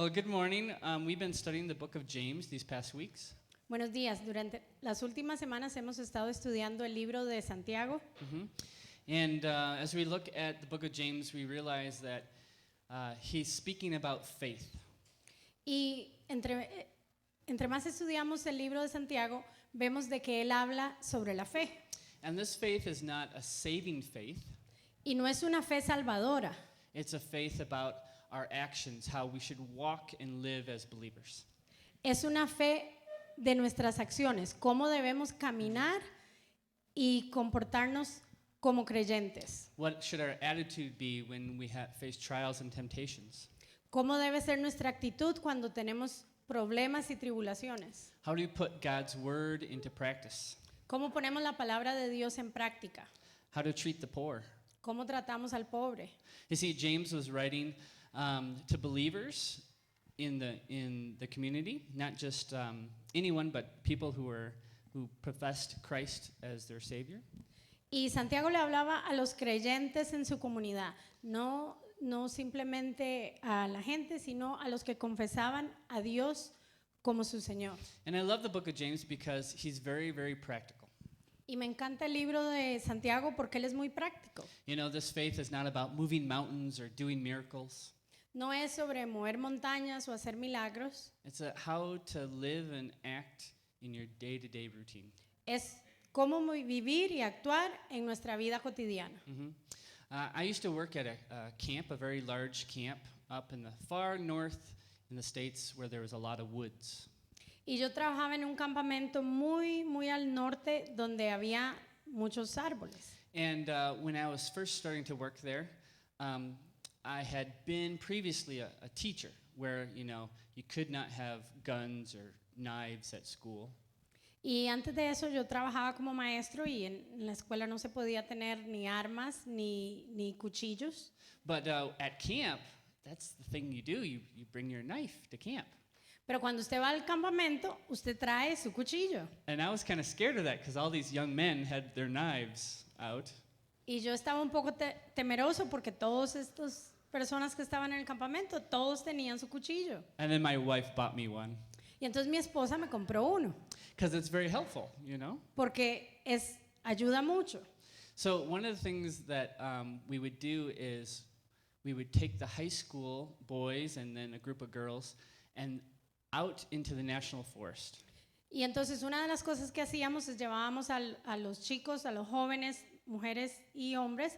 Well, good morning. We've been studying the book of James these past weeks. Buenos días. Durante las últimas semanas hemos estado estudiando el libro de Santiago And as we look at the book of James, we realize that he's speaking about faith. y entre más estudiamos el libro de Santiago, vemos de que él habla sobre la fe. And this faith is not a saving faith. Y no es una fe salvadora, It's a faith about our actions, how we should walk and live as believers. es una fe de nuestras acciones, cómo debemos caminar y comportarnos como creyentes. What should our attitude be when we face trials and temptations? ¿Cómo debe ser nuestra actitud cuando tenemos problemas y tribulaciones? How do we put God's word into practice? ¿Cómo ponemos la palabra de Dios en práctica? How to treat the poor? ¿Cómo tratamos al pobre? You see, James was writing to believers in the community, not just anyone, but people who professed Christ as their Savior. Y Santiago le hablaba a los creyentes en su comunidad, no simplemente a la gente, sino a los que confesaban a Dios como su Señor. And I love the book of James because he's very, very practical. Y me encanta el libro de Santiago porque él es muy práctico. You know, this faith is not about moving mountains or doing miracles. No es sobre mover montañas o hacer milagros, It's how to live and act in your day-to-day routine. es cómo vivir y actuar en nuestra vida cotidiana. I used to work at a camp, a very large camp up in the far north in the States where there was a lot of woods. Y yo trabajaba en un campamento muy al norte donde había muchos árboles. And when I was first starting to work there, I had been previously a teacher where, you know, you could not have guns or knives at school. Y antes de eso yo trabajaba como maestro y en la escuela no se podía tener ni armas ni cuchillos. But at camp, that's the thing you do. You bring your knife to camp. Pero cuando usted va al campamento, usted trae su cuchillo. And I was kind of scared of that because all these young men had their knives out. Y yo estaba un poco temeroso porque todas estas personas que estaban en el campamento, todos tenían su cuchillo. And then my wife bought me one Y entonces mi esposa me compró uno because it's very helpful, you know? porque ayuda mucho. So one of the things that we would do is we would take the high school boys and then a group of girls and out into the national forest. Y entonces una de las cosas que hacíamos es llevábamos a los chicos, a los jóvenes, mujeres y hombres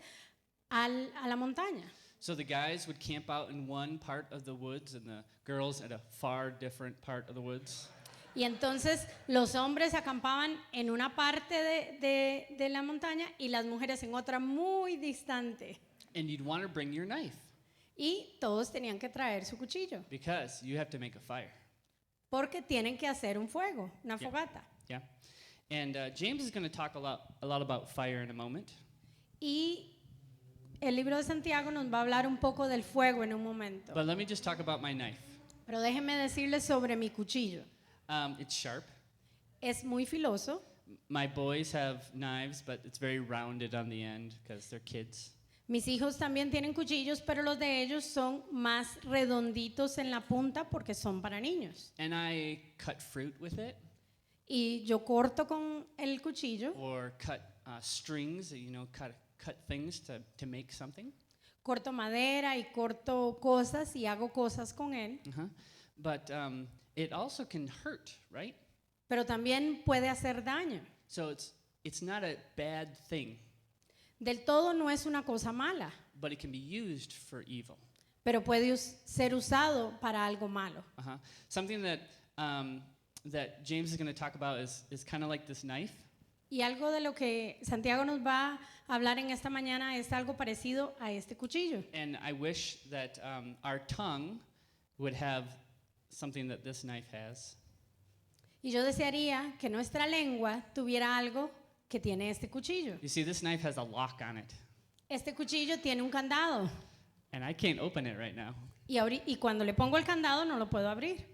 a la montaña. So the guys would camp out in one part of the woods and the girls at a far different part of the woods. Y entonces los hombres acampaban en una parte de la montaña y las mujeres en otra muy distante. And you'd want to bring your knife Y todos tenían que traer su cuchillo because you have to make a fire. porque tienen que hacer un fuego, una Yeah. fogata. Yeah. And James is going to talk a lot about fire in a moment. Y el libro de Santiago nos va a hablar un poco del fuego en un momento. But let me just talk about my knife. Pero déjenme decirles sobre mi cuchillo. It's sharp. Es muy filoso. My boys have knives, but it's very rounded on the end because they're kids. Mis hijos también tienen cuchillos, pero los de ellos son más redonditos en la punta porque son para niños. And I cut fruit with it Y yo corto con el cuchillo, or cut strings, you know, cut things to make something. corto madera y corto cosas y hago cosas con él. But it also can hurt, right? Pero también puede hacer daño. So it's not a bad thing, Del todo no es una cosa mala, but it can be used for evil. pero puede ser usado para algo malo. Something that James is going to talk about is kind of like this knife. Y algo de lo que Santiago nos va a hablar en esta mañana es algo parecido a este cuchillo. And I wish that our tongue would have something that this knife has. Y yo desearía que nuestra lengua tuviera algo que tiene este cuchillo. You see, this knife has a lock on it, Este cuchillo tiene un candado and I can't open it right now. y cuando le pongo el candado no lo puedo abrir.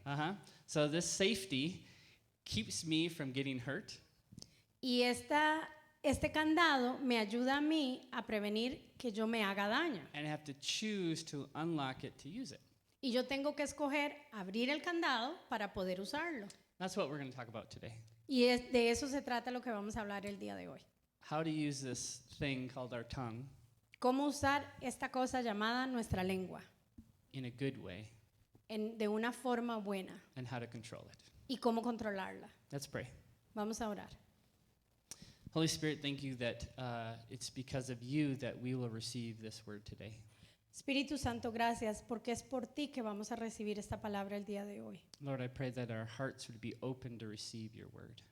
So this safety keeps me from getting hurt. Y este candado me ayuda a mí a prevenir que yo me haga daño. And I have to choose to unlock it to use it. Y yo tengo que escoger abrir el candado para poder usarlo. That's what we're going to talk about today. Y de eso se trata lo que vamos a hablar el día de hoy. How to use this thing called our tongue Cómo usar esta cosa llamada nuestra lengua in a good way de una forma buena and how to control it. y cómo controlarla. Let's pray. Vamos a orar. Holy Spirit, thank you that it's because of you that we will receive this word today. Espíritu Santo, gracias porque es por ti que vamos a recibir esta palabra el día de hoy. Lord, I pray that our hearts would be open to receive your word.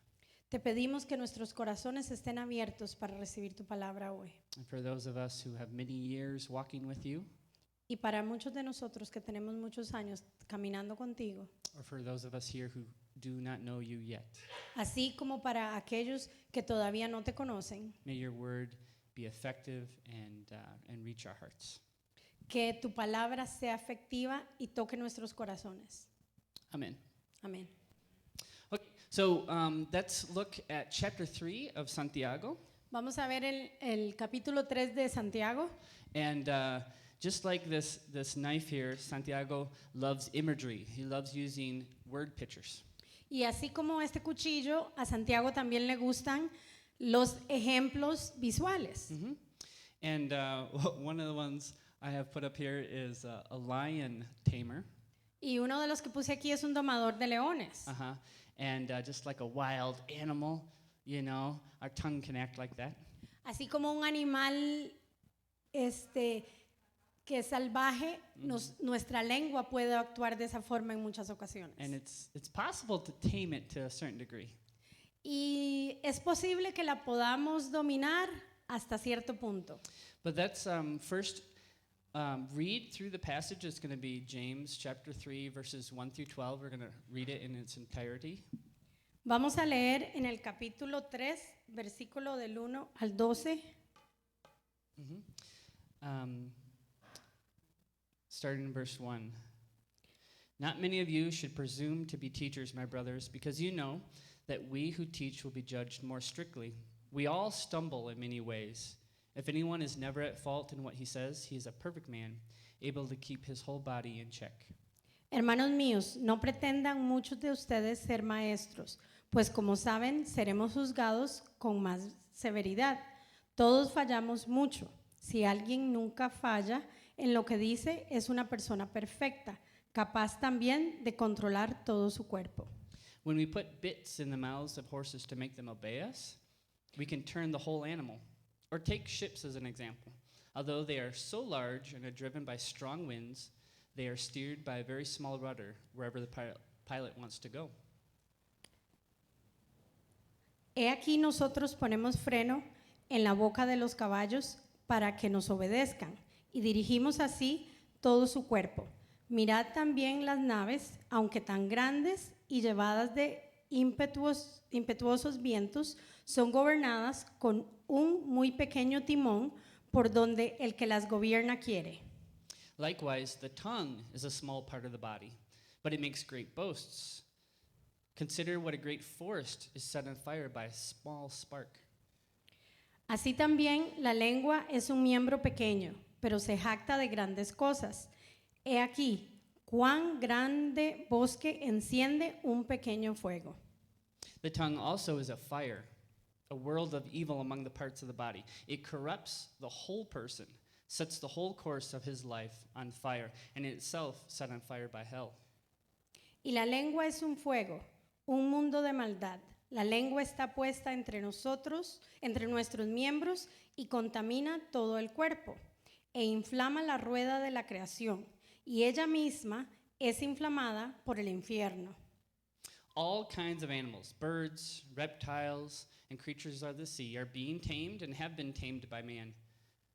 Te pedimos que nuestros corazones estén abiertos para recibir tu palabra hoy. And for those of us who have many years walking with you, Y para muchos de nosotros que tenemos muchos años caminando contigo, or for those of us here who do not know you yet, así como para aquellos que todavía no te conocen, may your word be effective and reach our hearts. que tu palabra sea efectiva y toque nuestros corazones. Amen. Amén. Okay, so let's look at chapter 3 of Santiago. Vamos a ver el capítulo 3 de Santiago. And just like this knife here, Santiago loves imagery. He loves using word pictures. Y así como este cuchillo, a Santiago también le gustan los ejemplos visuales. Mhm. And one of the ones I have put up here is a lion tamer. Y uno de los que puse aquí es un domador de leones. Uh-huh. And just like a wild animal, you know, our tongue can act like that. Así como un animal que es salvaje, nuestra lengua puede actuar de esa forma en muchas ocasiones. And it's possible to tame it to a certain degree. Y es posible que la podamos dominar hasta cierto punto. But that's first read through the passage. It's going to be James chapter 3 verses 1 through 12. We're going to read it in its entirety. Vamos a leer en el capítulo 3, versículo del 1 al 12. Starting in verse 1. Not many of you should presume to be teachers, my brothers, because you know that we who teach will be judged more strictly. We all stumble in many ways. If anyone is never at fault in what he says, he is a perfect man, able to keep his whole body in check. Hermanos míos, no pretendan muchos de ustedes ser maestros, pues como saben, seremos juzgados con más severidad. Todos fallamos mucho. Si alguien nunca falla en lo que dice, es una persona perfecta, capaz también de controlar todo su cuerpo. When we put bits in the mouths of horses to make them obey us, we can turn the whole animal. Or take ships as an example. Although they are so large and are driven by strong winds, they are steered by a very small rudder wherever the pilot wants to go. He aquí nosotros ponemos freno en la boca de los caballos para que nos obedezcan y dirigimos así todo su cuerpo. Mirad también las naves, aunque tan grandes y llevadas de impetuosos vientos, son gobernadas con un muy pequeño timón por donde el que las gobierna quiere. Likewise, the tongue is a small part of the body, but it makes great boasts. Consider what a great forest is set on fire by a small spark. Así también la lengua es un miembro pequeño, pero se jacta de grandes cosas. He aquí, cuán grande bosque enciende un pequeño fuego. The tongue also is a fire, a world of evil among the parts of the body. It corrupts the whole person, sets the whole course of his life on fire, and itself set on fire by hell. Y la lengua es un fuego, un mundo de maldad. La lengua está puesta entre nosotros, entre nuestros miembros, y contamina todo el cuerpo, e inflama la rueda de la creación, y ella misma es inflamada por el infierno. All kinds of animals, birds, reptiles, and creatures of the sea are being tamed and have been tamed by man.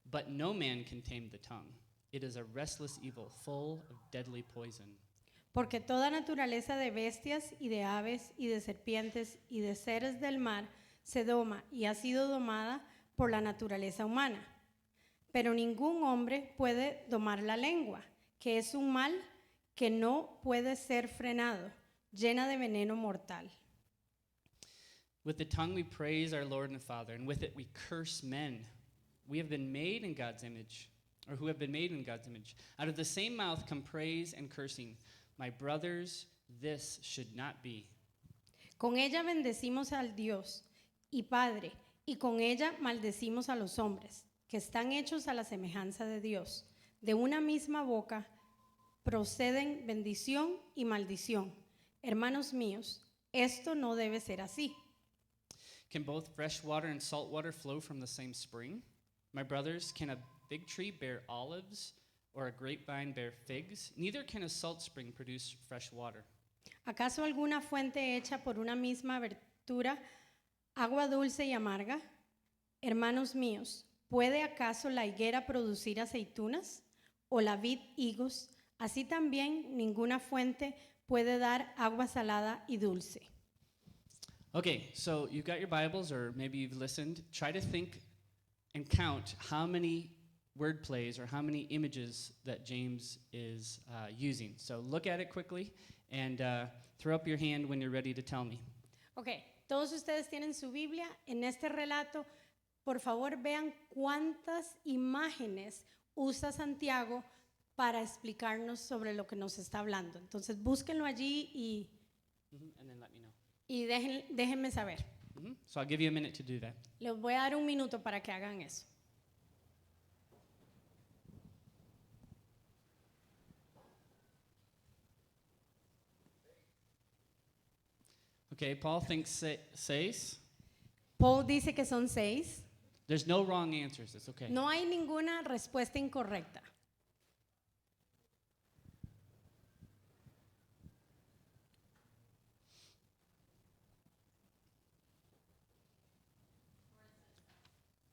But no man can tame the tongue. It is a restless evil, full of deadly poison. Porque toda naturaleza de bestias y de aves y de serpientes y de seres del mar se doma y ha sido domada por la naturaleza humana. Pero ningún hombre puede domar la lengua, que es un mal que no puede ser frenado, llena de veneno mortal. With the tongue we praise our Lord and Father, and with it we curse men. We have been made in God's image. or who have been made in God's image. Out of the same mouth come praise and cursing. My brothers, this should not be. Con ella bendecimos al Dios y Padre, y con ella maldecimos a los hombres, que están hechos a la semejanza de Dios. De una misma boca proceden bendición y maldición. Hermanos míos, esto no debe ser así. Can both fresh water and salt water flow from the same spring? My brothers, can a fig tree bear olives or a grapevine bear figs? Neither can a salt spring produce fresh water. ¿Acaso alguna fuente hecha por una misma abertura, agua dulce y amarga? Hermanos míos, ¿puede acaso la higuera producir aceitunas o la vid higos? Así también ninguna fuente puede dar agua salada y dulce. Okay, so you've got your Bibles, or maybe you've listened. Try to think and count how many word plays or how many images that James is using. So look at it quickly and throw up your hand when you're ready to tell me. Ok, todos ustedes tienen su Biblia. En este relato, por favor, vean cuántas imágenes usa Santiago para explicarnos sobre lo que nos está hablando. Entonces, búsquenlo allí And then let me know. y déjenme saber. So I'll give you a minute to do that. Les voy a dar un minuto para que hagan eso. Okay, Paul thinks 6. Paul dice que son 6. There's no wrong answers. It's okay. No hay ninguna respuesta incorrecta.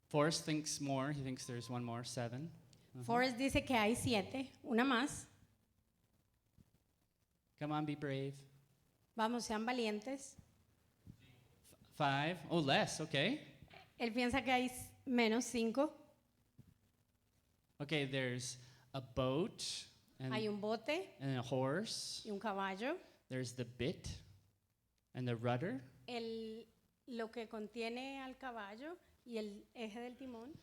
Forrest thinks more. He thinks there's one more, 7. Forrest dice que hay 7, una más. Come on, be brave. Vamos, sean valientes. 5. Oh, less. Okay. Él piensa que hay menos 5. Okay, there's a boat and, Hay un bote and a horse. y un caballo. There's the bit and the rudder. Lo que contiene al caballo y el eje del timón.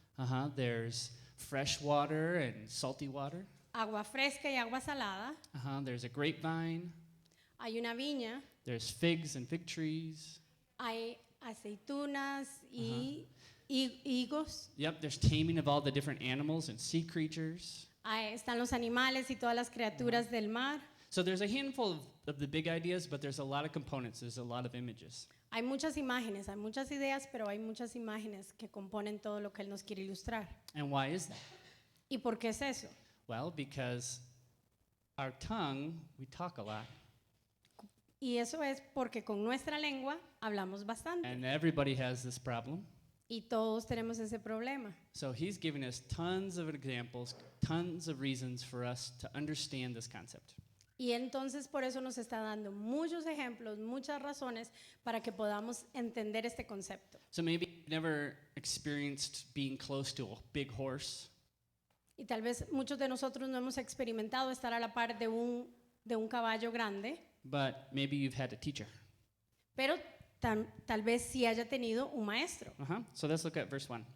There's fresh water and salty water. Agua fresca y agua salada. There's a grapevine. Hay una viña. There's figs and fig trees. Hay aceitunas y higos. Yep, there's taming of all the different animals and sea creatures. Ahí están los animales y todas las criaturas del mar. So there's a handful of the big ideas, but there's a lot of components. There's a lot of images. Hay muchas imágenes, hay muchas ideas, pero hay muchas imágenes que componen todo lo que él nos quiere ilustrar. And why is that? ¿Y por qué es eso? Well, because our tongue, we talk a lot. Y eso es porque con nuestra lengua hablamos bastante. And everybody has this problem. Y todos tenemos ese problema. So he's giving us tons of examples, tons of reasons for us to understand this concept. Y entonces por eso nos está dando muchos ejemplos, muchas razones para que podamos entender este concepto. So maybe you've never experienced being close to a big horse. Y tal vez muchos de nosotros no hemos experimentado estar a la par de un caballo grande, But maybe you've had a teacher. pero tal vez sí haya tenido un maestro. So let's look at verse 1.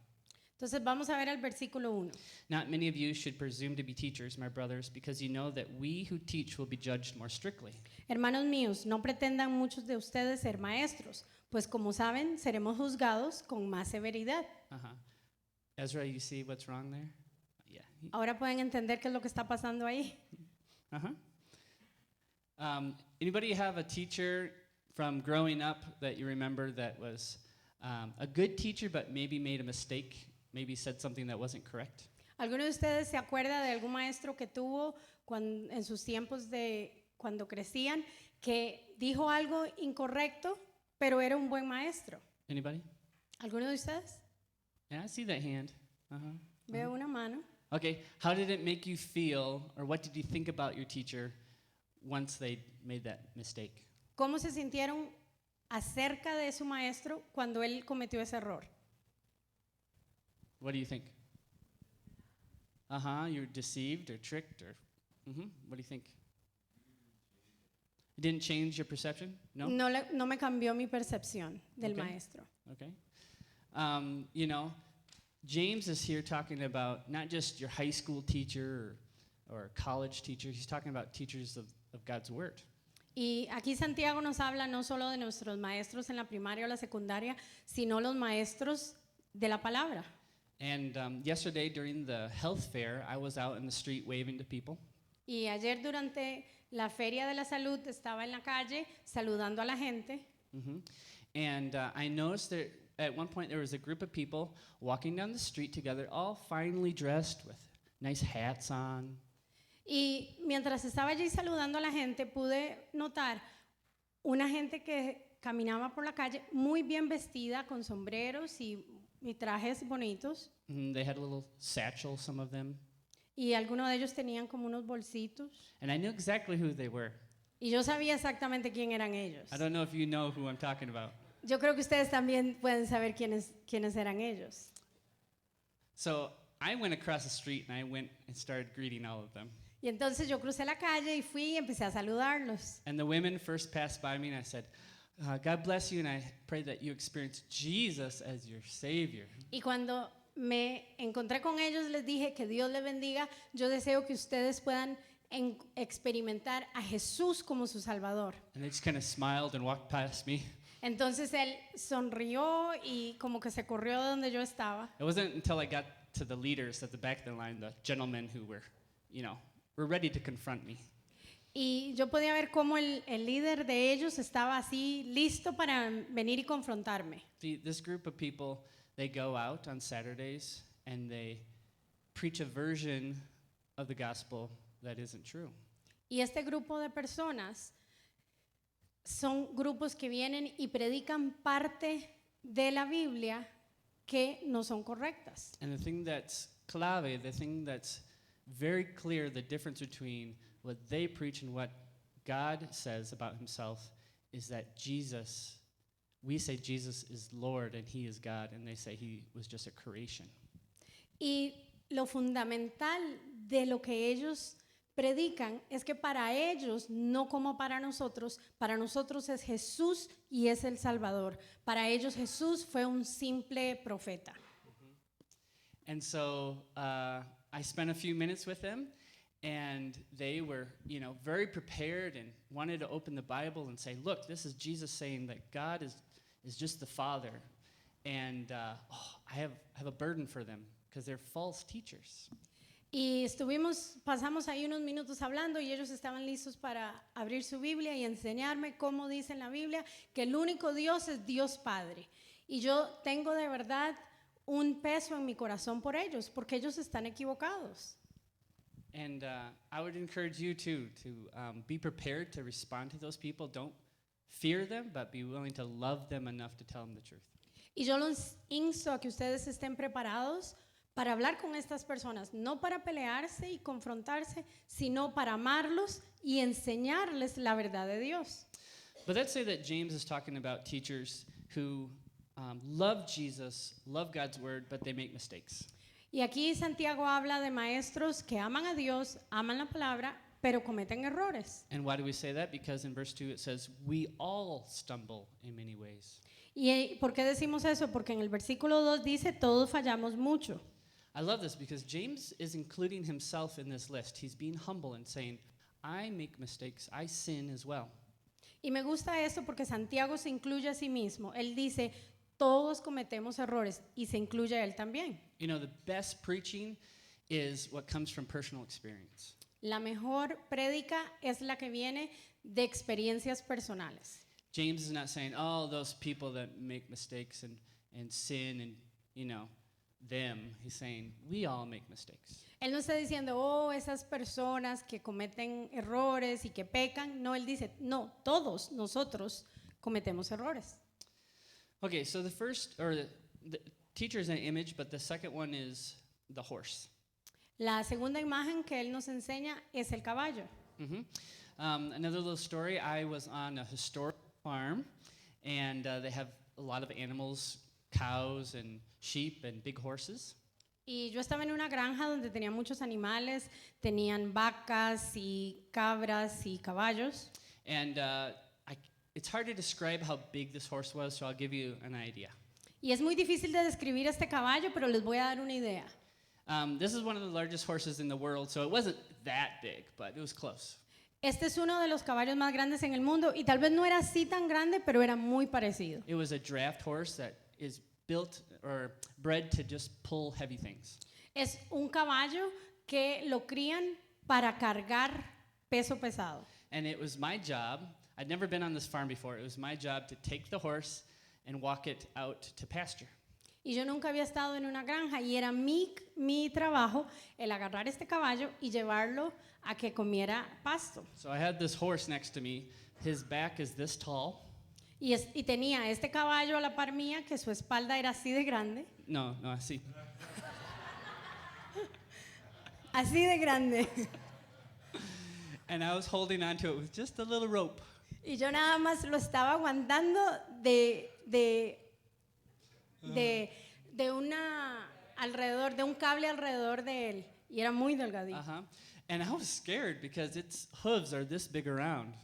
Entonces vamos a ver el versículo 1. Not many of you should presume to be teachers, my brothers, because you know that we who teach will be judged more strictly. Hermanos míos, no pretendan muchos de ustedes ser maestros, pues como saben, seremos juzgados con más severidad. Ezra, you see what's wrong there? Yeah. Ahora pueden entender qué es lo que está pasando ahí. Anybody have a teacher from growing up that you remember that was a good teacher but maybe made a mistake, maybe said something that wasn't correct? ¿Alguno de ustedes se acuerda de algún maestro que tuvo en sus tiempos de cuando crecían que dijo algo incorrecto, pero era un buen maestro? Anybody? ¿Alguno de ustedes? Yeah, I see that hand. Veo una mano. Okay, how did it make you feel, or what did you think about your teacher once they made that mistake? ¿Cómo se sintieron acerca de su maestro cuando él cometió ese error? What do you think? You're deceived or tricked or what do you think? It didn't change your perception? No? No me cambió mi percepción del Okay. maestro. Okay. James is here talking about not just your high school teacher or college teacher, he's talking about teachers of God's Word. Y aquí Santiago nos habla no solo de nuestros maestros en la primaria o la secundaria, sino los maestros de la palabra. And yesterday during the health fair, I was out in the street waving to people. Y ayer durante la Feria de la Salud estaba en la calle saludando a la gente. Mhm. And I noticed that at one point there was a group of people walking down the street together, all finely dressed with nice hats on. Y mientras estaba allí saludando a la gente, pude notar una gente que caminaba por la calle muy bien vestida, con sombreros y trajes bonitos. They had a little satchel, some of them. Y algunos de ellos tenían como unos bolsitos. And I knew exactly who they were. Y yo sabía exactamente quién eran ellos. I don't know if you know who I'm talking about. Yo creo que ustedes también pueden saber quiénes eran ellos. So I went across the street and I went and started greeting all of them. Y entonces yo crucé la calle y fui y empecé a saludarlos. And the women first passed by me and I said, God bless you, and I pray that you experience Jesus as your Savior. Y cuando me encontré con ellos les dije que Dios les bendiga. Yo deseo que ustedes puedan experimentar a Jesús como su Salvador. And they just kind of smiled and walked past me. Entonces él sonrió y como que se corrió de donde yo estaba. It wasn't until I got to the leaders at the back of the line, the gentlemen who were ready to confront me. Y yo podía ver cómo el líder de ellos estaba así listo para venir y confrontarme. See, this group of people, they go out on Saturdays and they preach a version of the gospel that isn't true. Y este grupo de personas son grupos que vienen y predican parte de la Biblia que no son correctas. And the thing that's clave, the thing that's very clear, the difference between what they preach and what God says about himself is that Jesus, we say Jesus is Lord and he is God, and they say he was just a creation. Y lo fundamental de lo que ellos predican es que para ellos, no como para nosotros es Jesús y es el Salvador. Para ellos Jesús fue un simple profeta. And so I spent a few minutes with them, and they were, very prepared and wanted to open the Bible and say, look, this is Jesus saying that God is just the Father. And I have a burden for them because they're false teachers. Y pasamos ahí unos minutos hablando y ellos estaban listos para abrir su Biblia y enseñarme cómo dice en la Biblia que el único Dios es Dios Padre. Y yo tengo de verdad un peso en mi corazón por ellos, porque ellos están equivocados. And I would encourage you to be prepared to respond to those people. Don't fear them, but be willing to love them enough to tell them the truth. Y yo los insto a que ustedes estén preparados para hablar con estas personas, no para pelearse y confrontarse, sino para amarlos y enseñarles la verdad de Dios. But let's say that James is talking about teachers who love Jesus, love God's word, but they make mistakes. Y aquí Santiago habla de maestros que aman a Dios, aman la palabra, pero cometen errores. And why do we say that? Because in verse 2 it says, we all stumble in many ways. ¿Y por qué decimos eso? Porque en el versículo 2 dice, todos fallamos mucho. I love this because James is including himself in this list. He's being humble and saying, I make mistakes, I sin as well. Y me gusta esto porque Santiago se incluye a sí mismo. Él dice, todos cometemos errores, y se incluye a él también. The best preaching is what comes from personal experience. La mejor prédica es la que viene de experiencias personales. James is not saying, oh, those people that make mistakes and sin and, them. He's saying, we all make mistakes. Él no está diciendo, oh, esas personas que cometen errores y que pecan. No, él dice, no, todos nosotros cometemos errores. Okay, so the first, or the teacher is an image, but the second one is the horse. La segunda imagen que él nos enseña es el caballo. Mm-hmm. Another little story, I was on a historic farm, and they have a lot of animals, cows and sheep and big horses. Y yo estaba en una granja donde tenían muchos animales, tenían vacas y cabras y caballos. And it's hard to describe how big this horse was, so I'll give you an idea. Y es muy difícil de describir este caballo, pero les voy a dar una idea. This is one of the largest horses in the world, so it wasn't that big, but it was close. Este es uno de los caballos más grandes en el mundo y tal vez no era así tan grande, pero era muy parecido. It was a draft horse that is built or bred to just pull heavy things. Es un caballo que lo crían para cargar peso pesado. And it was my job, I'd never been on this farm before, it was my job to take the horse and walk it out to pasture. Y yo nunca había estado en una granja y era mi trabajo el agarrar este caballo y llevarlo a que comiera pasto. So I had this horse next to me, his back is this tall. Y tenía este caballo a la par mía que su espalda era así de grande, No, así. así de grande. And I was holding onto it with just a little rope. Y yo nada más lo estaba aguantando de un cable alrededor de él. Y era muy delgadito. Uh-huh. And I was scared because its hooves are this big around.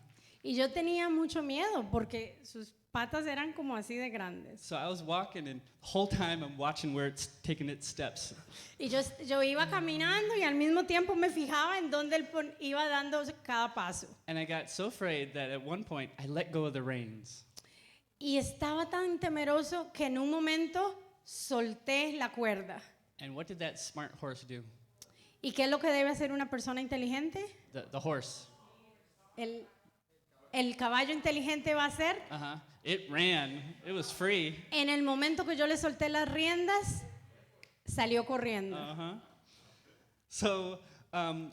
Y yo tenía mucho miedo porque sus patas eran como así de grandes. So I was walking and the whole time I'm watching where it's taking its steps. Y yo iba caminando y al mismo tiempo me fijaba en dónde él iba dando cada paso. And I got so afraid that at one point I let go of the reins. Y estaba tan temeroso que en un momento solté la cuerda. And what did that smart horse do? ¿Y qué es lo que debe hacer una persona inteligente? The horse. El caballo inteligente va a hacer. Uh-huh. It ran. It was free. En el momento que yo le solté las riendas, salió corriendo. Uh-huh. So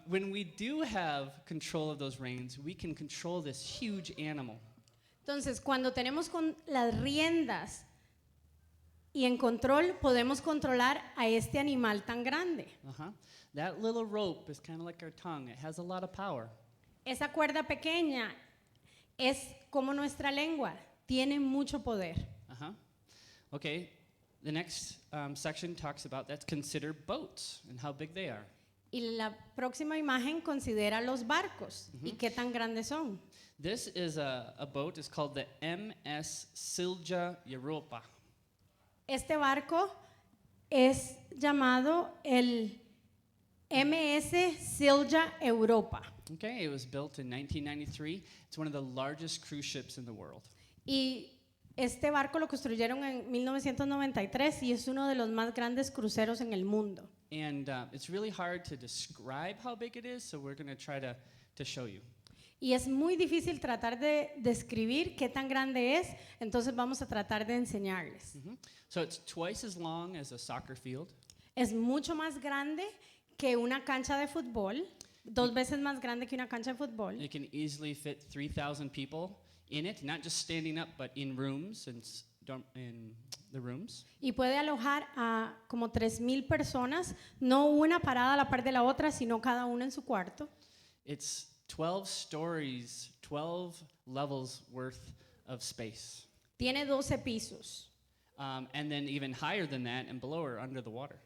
when we do have control of those reins, we can control this huge animal. Entonces, cuando tenemos con las riendas y en control, podemos controlar a este animal tan grande. Uh-huh. That little rope is kind of like our tongue. It has a lot of power. Esa cuerda pequeña es como nuestra lengua, tiene mucho poder. Uh-huh. Okay, the next section talks about that's consider boats and how big they are. Y la próxima imagen considera los barcos y qué tan grandes son. This is a boat. It's called the MS Silja Europa. Este barco es llamado el MS Silja Europa. Okay, it was built in 1993. It's one of the largest cruise ships in the world. Y este barco lo construyeron en 1993 y es uno de los más grandes cruceros en el mundo. And it's really hard to describe how big it is, so we're going to try to show you. Y es muy difícil tratar de describir qué tan grande es, entonces vamos a tratar de enseñarles. So it's twice as long as a soccer field. Es mucho más grande que una cancha de fútbol, 2 veces más grande que una cancha de fútbol. It can easily fit 3,000 people in it, not just standing up, but in rooms and in the rooms. Y puede alojar a como 3,000 personas, no una parada a la par de la otra, sino cada una en su cuarto. It's 12 stories, 12 levels worth of space. Tiene 12 pisos And then even higher than that and below or under the water.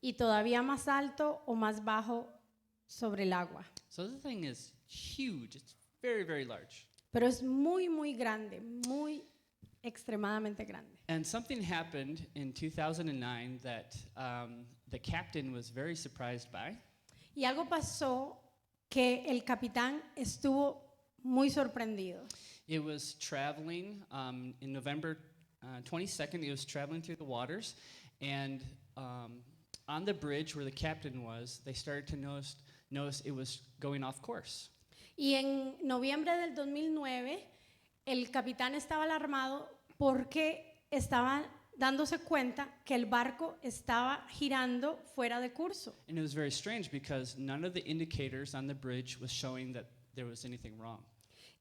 y todavía más alto o más bajo sobre el agua. So the thing is huge. It's very, very large. Pero es muy, muy grande, muy extremadamente grande. And something happened in 2009 that the captain was very surprised by. Y algo pasó que el capitán estuvo muy sorprendido. It was traveling in November 22nd. It was traveling through the waters, and on the bridge where the captain was, they started to notice it was going off course. Y en noviembre del 2009, el capitán estaba alarmado porque estaba dándose cuenta que el barco estaba girando fuera de curso. And it was very strange because none of the indicators on the bridge was showing that there was anything wrong.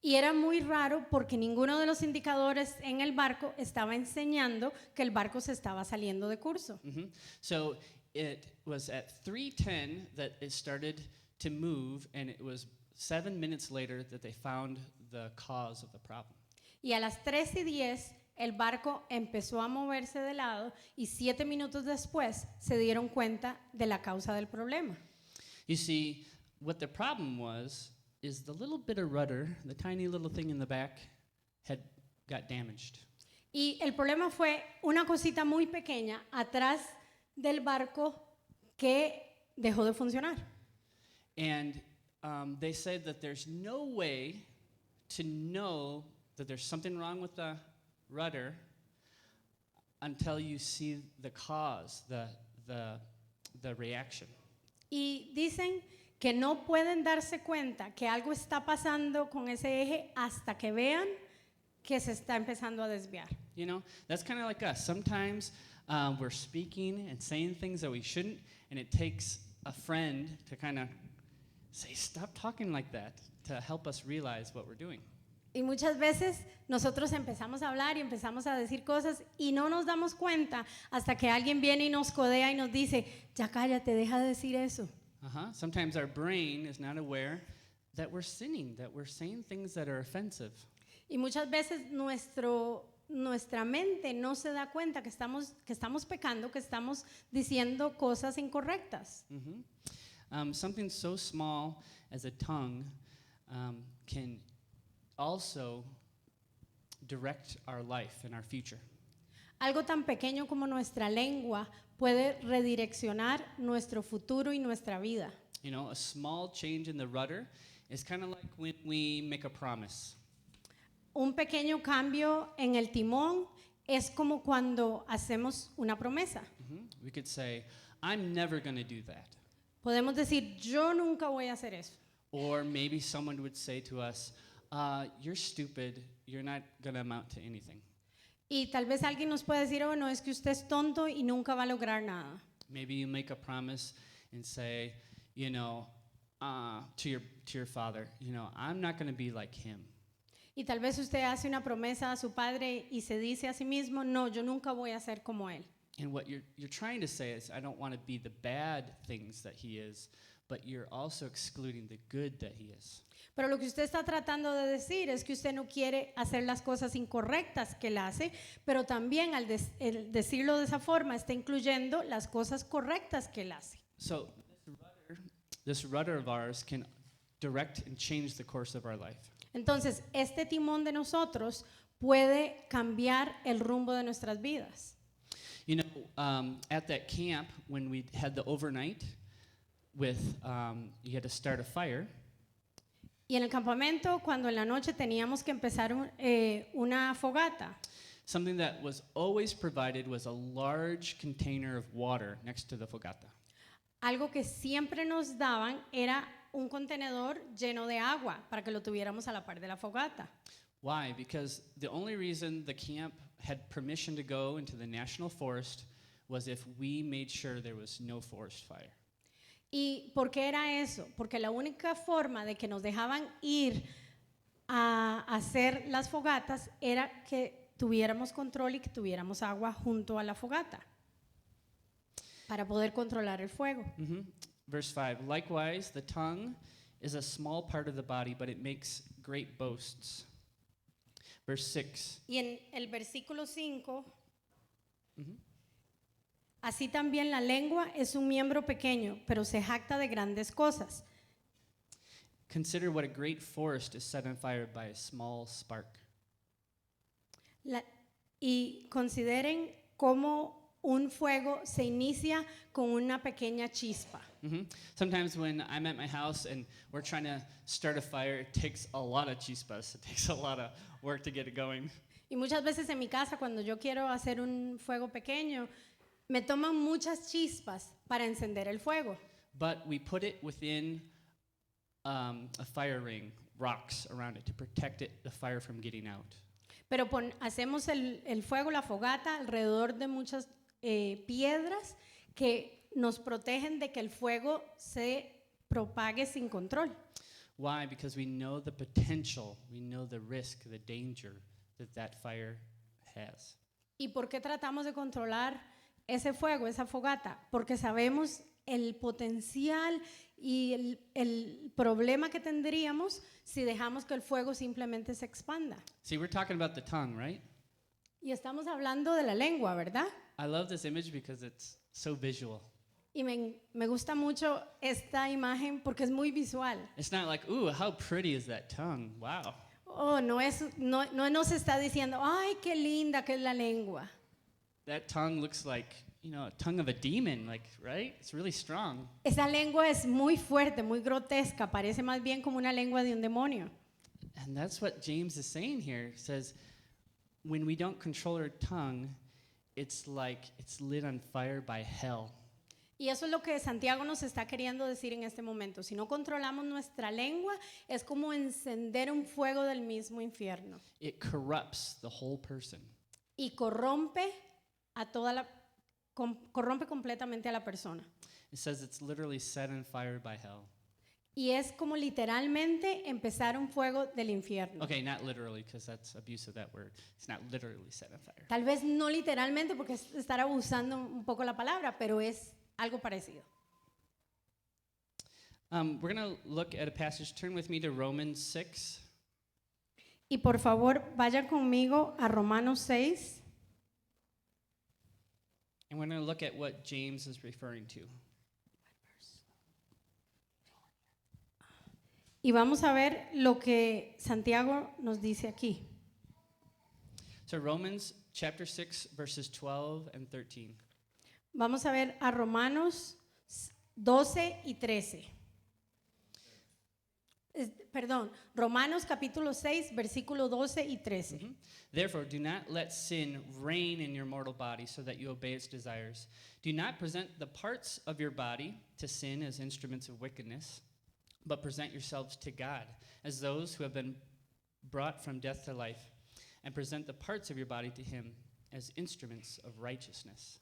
Y era muy raro porque ninguno de los indicadores en el barco estaba enseñando que el barco se estaba saliendo de curso. So it was at 3:10 that it started to move, and it was 7 minutes later that they found the cause of the problem. Y a las 3:10 el barco empezó a moverse de lado y 7 minutos después se dieron cuenta de la causa del problema. You see, what the problem was is the little bit of rudder, the tiny little thing in the back, got damaged. Y el problema fue una cosita muy pequeña atrás del barco que dejó de funcionar. And they said that there's no way to know that there's something wrong with the rudder until you see the cause, the reaction. Y dicen que no pueden darse cuenta que algo está pasando con ese eje hasta que vean que se está empezando a desviar. You know, that's kind of like us. Sometimes we're speaking and saying things that we shouldn't, and it takes a friend to kind of say, stop talking like that, to help us realize what we're doing. Y muchas veces nosotros empezamos a hablar y empezamos a decir cosas y no nos damos cuenta hasta que alguien viene y nos codea y nos dice, ya cállate, deja de decir eso. Sometimes our brain is not aware that we're sinning, that we're saying things that are offensive. Y muchas veces nuestra mente no se da cuenta que estamos pecando, que estamos diciendo cosas incorrectas. Something so small as a tongue can also direct our life and our future. Algo tan pequeño como nuestra lengua puede redireccionar nuestro futuro y nuestra vida. You know, a small change in the rudder is kind of like when we make a promise. Un pequeño cambio en el timón es como cuando hacemos una promesa. We could say, I'm never going to do that. Podemos decir, yo nunca voy a hacer eso. Or maybe someone would say to us, you're stupid, you're not going to amount to anything. Y tal vez alguien nos puede decir, oh, no, es que usted es tonto y nunca va a lograr nada. Maybe you make a promise and say, you know, to your father, you know, I'm not going to be like him. Y tal vez usted hace una promesa a su padre y se dice a sí mismo, no, yo nunca voy a ser como él. And what you're trying to say is, I don't want to be the bad things that he is, but you're also excluding the good that he is. Pero lo que usted está tratando de decir es que usted no quiere hacer las cosas incorrectas que él hace, pero también al decirlo de esa forma está incluyendo las cosas correctas que él hace. So this rudder of ours can direct and change the course of our life. Entonces, este timón de nosotros puede cambiar el rumbo de nuestras vidas. You know, at that camp, when we had the overnight with, you had to start a fire. Y en el campamento, cuando en la noche teníamos que empezar una fogata, Something that was always provided was a large container of water next to the fogata. algo que siempre nos daban era un contenedor lleno de agua para que lo tuviéramos a la par de la fogata. Why? Because the only reason the camp had permission to go into the national forest was if we made sure there was no forest fire. ¿Y por qué era eso? Porque la única forma de que nos dejaban ir a hacer las fogatas era que tuviéramos control y que tuviéramos agua junto a la fogata para poder controlar el fuego. Verse 5, likewise, the tongue is a small part of the body, but it makes great boasts. Verse 6, Y en el versículo 5, así también la lengua es un miembro pequeño, pero se jacta de grandes cosas. consider what a great forest is set on fire by a small spark. Y consideren cómo un fuego se inicia con una pequeña chispa. Sometimes when I'm at my house and we're trying to start a fire, it takes a lot of chispas. It takes a lot of work to get it going. Y muchas veces en mi casa, cuando yo quiero hacer un fuego pequeño, me toman muchas chispas para encender el fuego. But we put it within a fire ring, rocks around it to protect the fire from getting out. Pero hacemos el fuego, la fogata, alrededor de muchas piedras que nos protegen de que el fuego se propague sin control. Why? Because we know the potential, we know the risk, the danger that fire has. ¿Y por qué tratamos de controlar ese fuego, esa fogata? Porque sabemos el potencial y el problema que tendríamos si dejamos que el fuego simplemente se expanda. See, we're talking about the tongue, right? Y estamos hablando de la lengua, ¿verdad? I love this image because it's so visual. Y me gusta mucho esta imagen porque es muy visual. It's not like, ooh, how pretty is that tongue? Wow. Oh, no nos está diciendo, ay, qué linda que es la lengua. That tongue looks like, a tongue of a demon, right? It's really strong. Esa lengua es muy fuerte, muy grotesca, parece más bien como una lengua de un demonio. And that's what James is saying here. He says, when we don't control our tongue, it's like it's lit on fire by hell. Y eso es lo que Santiago nos está queriendo decir en este momento. Si no controlamos nuestra lengua, es como encender un fuego del mismo infierno. It corrupts the whole person. Y corrompe completamente a la persona. It says it's literally set on fire by hell. Y es como literalmente empezar un fuego del infierno. Okay, not literally, because that's abuse of that word. It's not literally set on fire. Tal vez no literalmente porque es estar abusando un poco la palabra, pero es algo parecido. We're going to look at a passage. Turn with me to Romans 6. Y por favor, vaya conmigo a Romanos 6 And we're going to look at what James is referring to. y vamos a ver lo que Santiago nos dice aquí. So Romans chapter 6, verses 12 and 13. Vamos a ver a Romanos 12 y 13. Romanos capítulo 6, versículo 12 y 13. Therefore, do not let sin reign in your mortal body so that you obey its desires. Do not present the parts of your body to sin as instruments of wickedness, but present yourselves to God as those who have been brought from death to life, and present the parts of your body to Him as instruments of righteousness.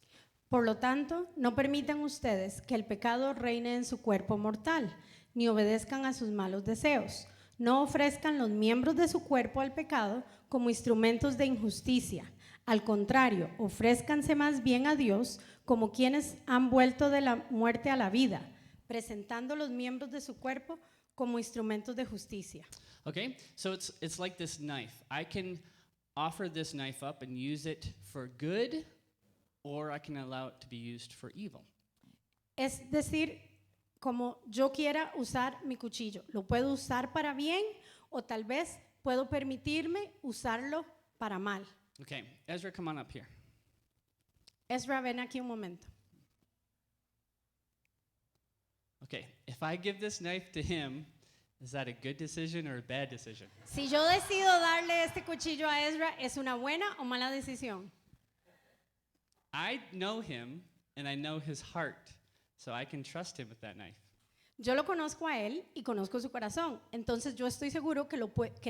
Por lo tanto, no permitan ustedes que el pecado reine en su cuerpo mortal, ni obedezcan a sus malos deseos. No ofrezcan los miembros de su cuerpo al pecado como instrumentos de injusticia. Al contrario, ofrézcanse más bien a Dios como quienes han vuelto de la muerte a la vida, presentando los miembros de su cuerpo como instrumentos de justicia. Okay, so it's like this knife. I can offer this knife up and use it for good, or I can allow it to be used for evil. Es decir, como yo quiera usar mi cuchillo, lo puedo usar para bien o tal vez puedo permitirme usarlo para mal. Okay, Ezra, come on up here. Ezra, ven aquí un momento. Okay, if I give this knife to him, is that a good decision or a bad decision? Si yo decido darle este cuchillo a Ezra, ¿es una buena o mala decisión? I know him and I know his heart, so I can trust him with that knife. Yo lo conozco a él y conozco su corazón, entonces yo estoy seguro que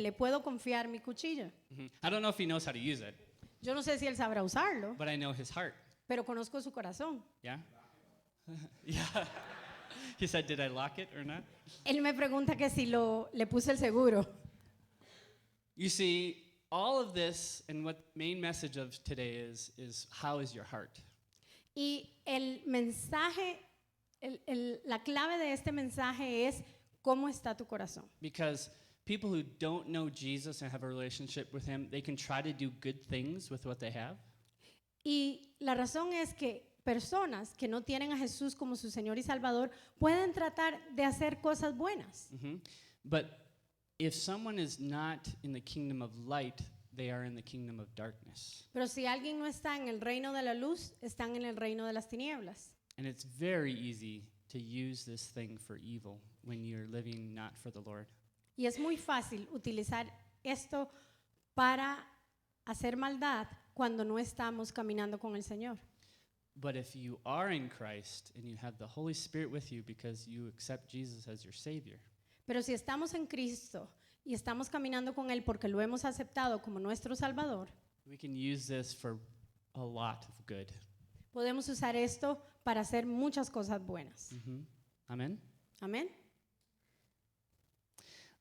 le puedo confiar mi cuchillo. I don't know if he knows how to use it, Yo no sé si él sabrá usarlo, but I know his heart. pero conozco su corazón. Yeah? Yeah. He said, did I lock it or not? Él me pregunta que si le puse el seguro. You see, all of this and what main message of today is how is your heart? Y el mensaje, la clave de este mensaje es cómo está tu corazón. Because people who don't know Jesus and have a relationship with him, they can try to do good things with what they have. Y la razón es que personas que no tienen a Jesús como su Señor y Salvador pueden tratar de hacer cosas buenas. But if someone is not in the kingdom of light, they are in the kingdom of darkness. Pero si alguien no está en el reino de la luz, están en el reino de las tinieblas. And it's very easy to use this thing for evil when you're living not for the Lord. Y es muy fácil utilizar esto para hacer maldad cuando no estamos caminando con el Señor. But if you are in Christ and you have the Holy Spirit with you because you accept Jesus as your Savior, Pero si estamos en Cristo y estamos caminando con Él porque lo hemos aceptado como nuestro Salvador, we can use this for a lot of good. podemos usar esto para hacer muchas cosas buenas. Amen? Amén.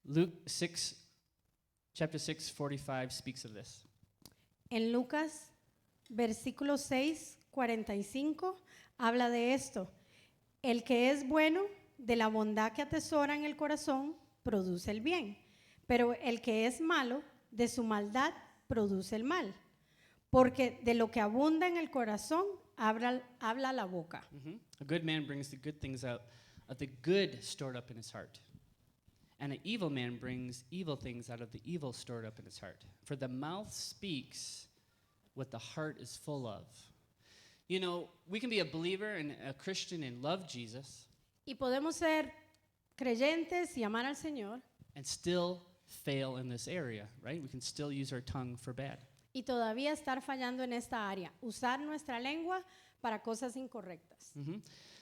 Luke 6, chapter 6, 45 speaks of this. En Lucas, versículo 6, 45, habla de esto. El que es bueno, de la bondad que atesora en el corazón, produce el bien. Pero el que es malo, de su maldad, produce el mal. Porque de lo que abunda en el corazón, habla la boca. A good man brings the good things out of the good stored up in his heart. and an evil man brings evil things out of the evil stored up in his heart. For the mouth speaks what the heart is full of. You know, we can be a believer and a Christian and love Jesus Y podemos ser creyentes y amar al Señor and still fail in this area, right? We can still use our tongue for bad. y todavía estar fallando en esta área, usar nuestra lengua para cosas incorrectas.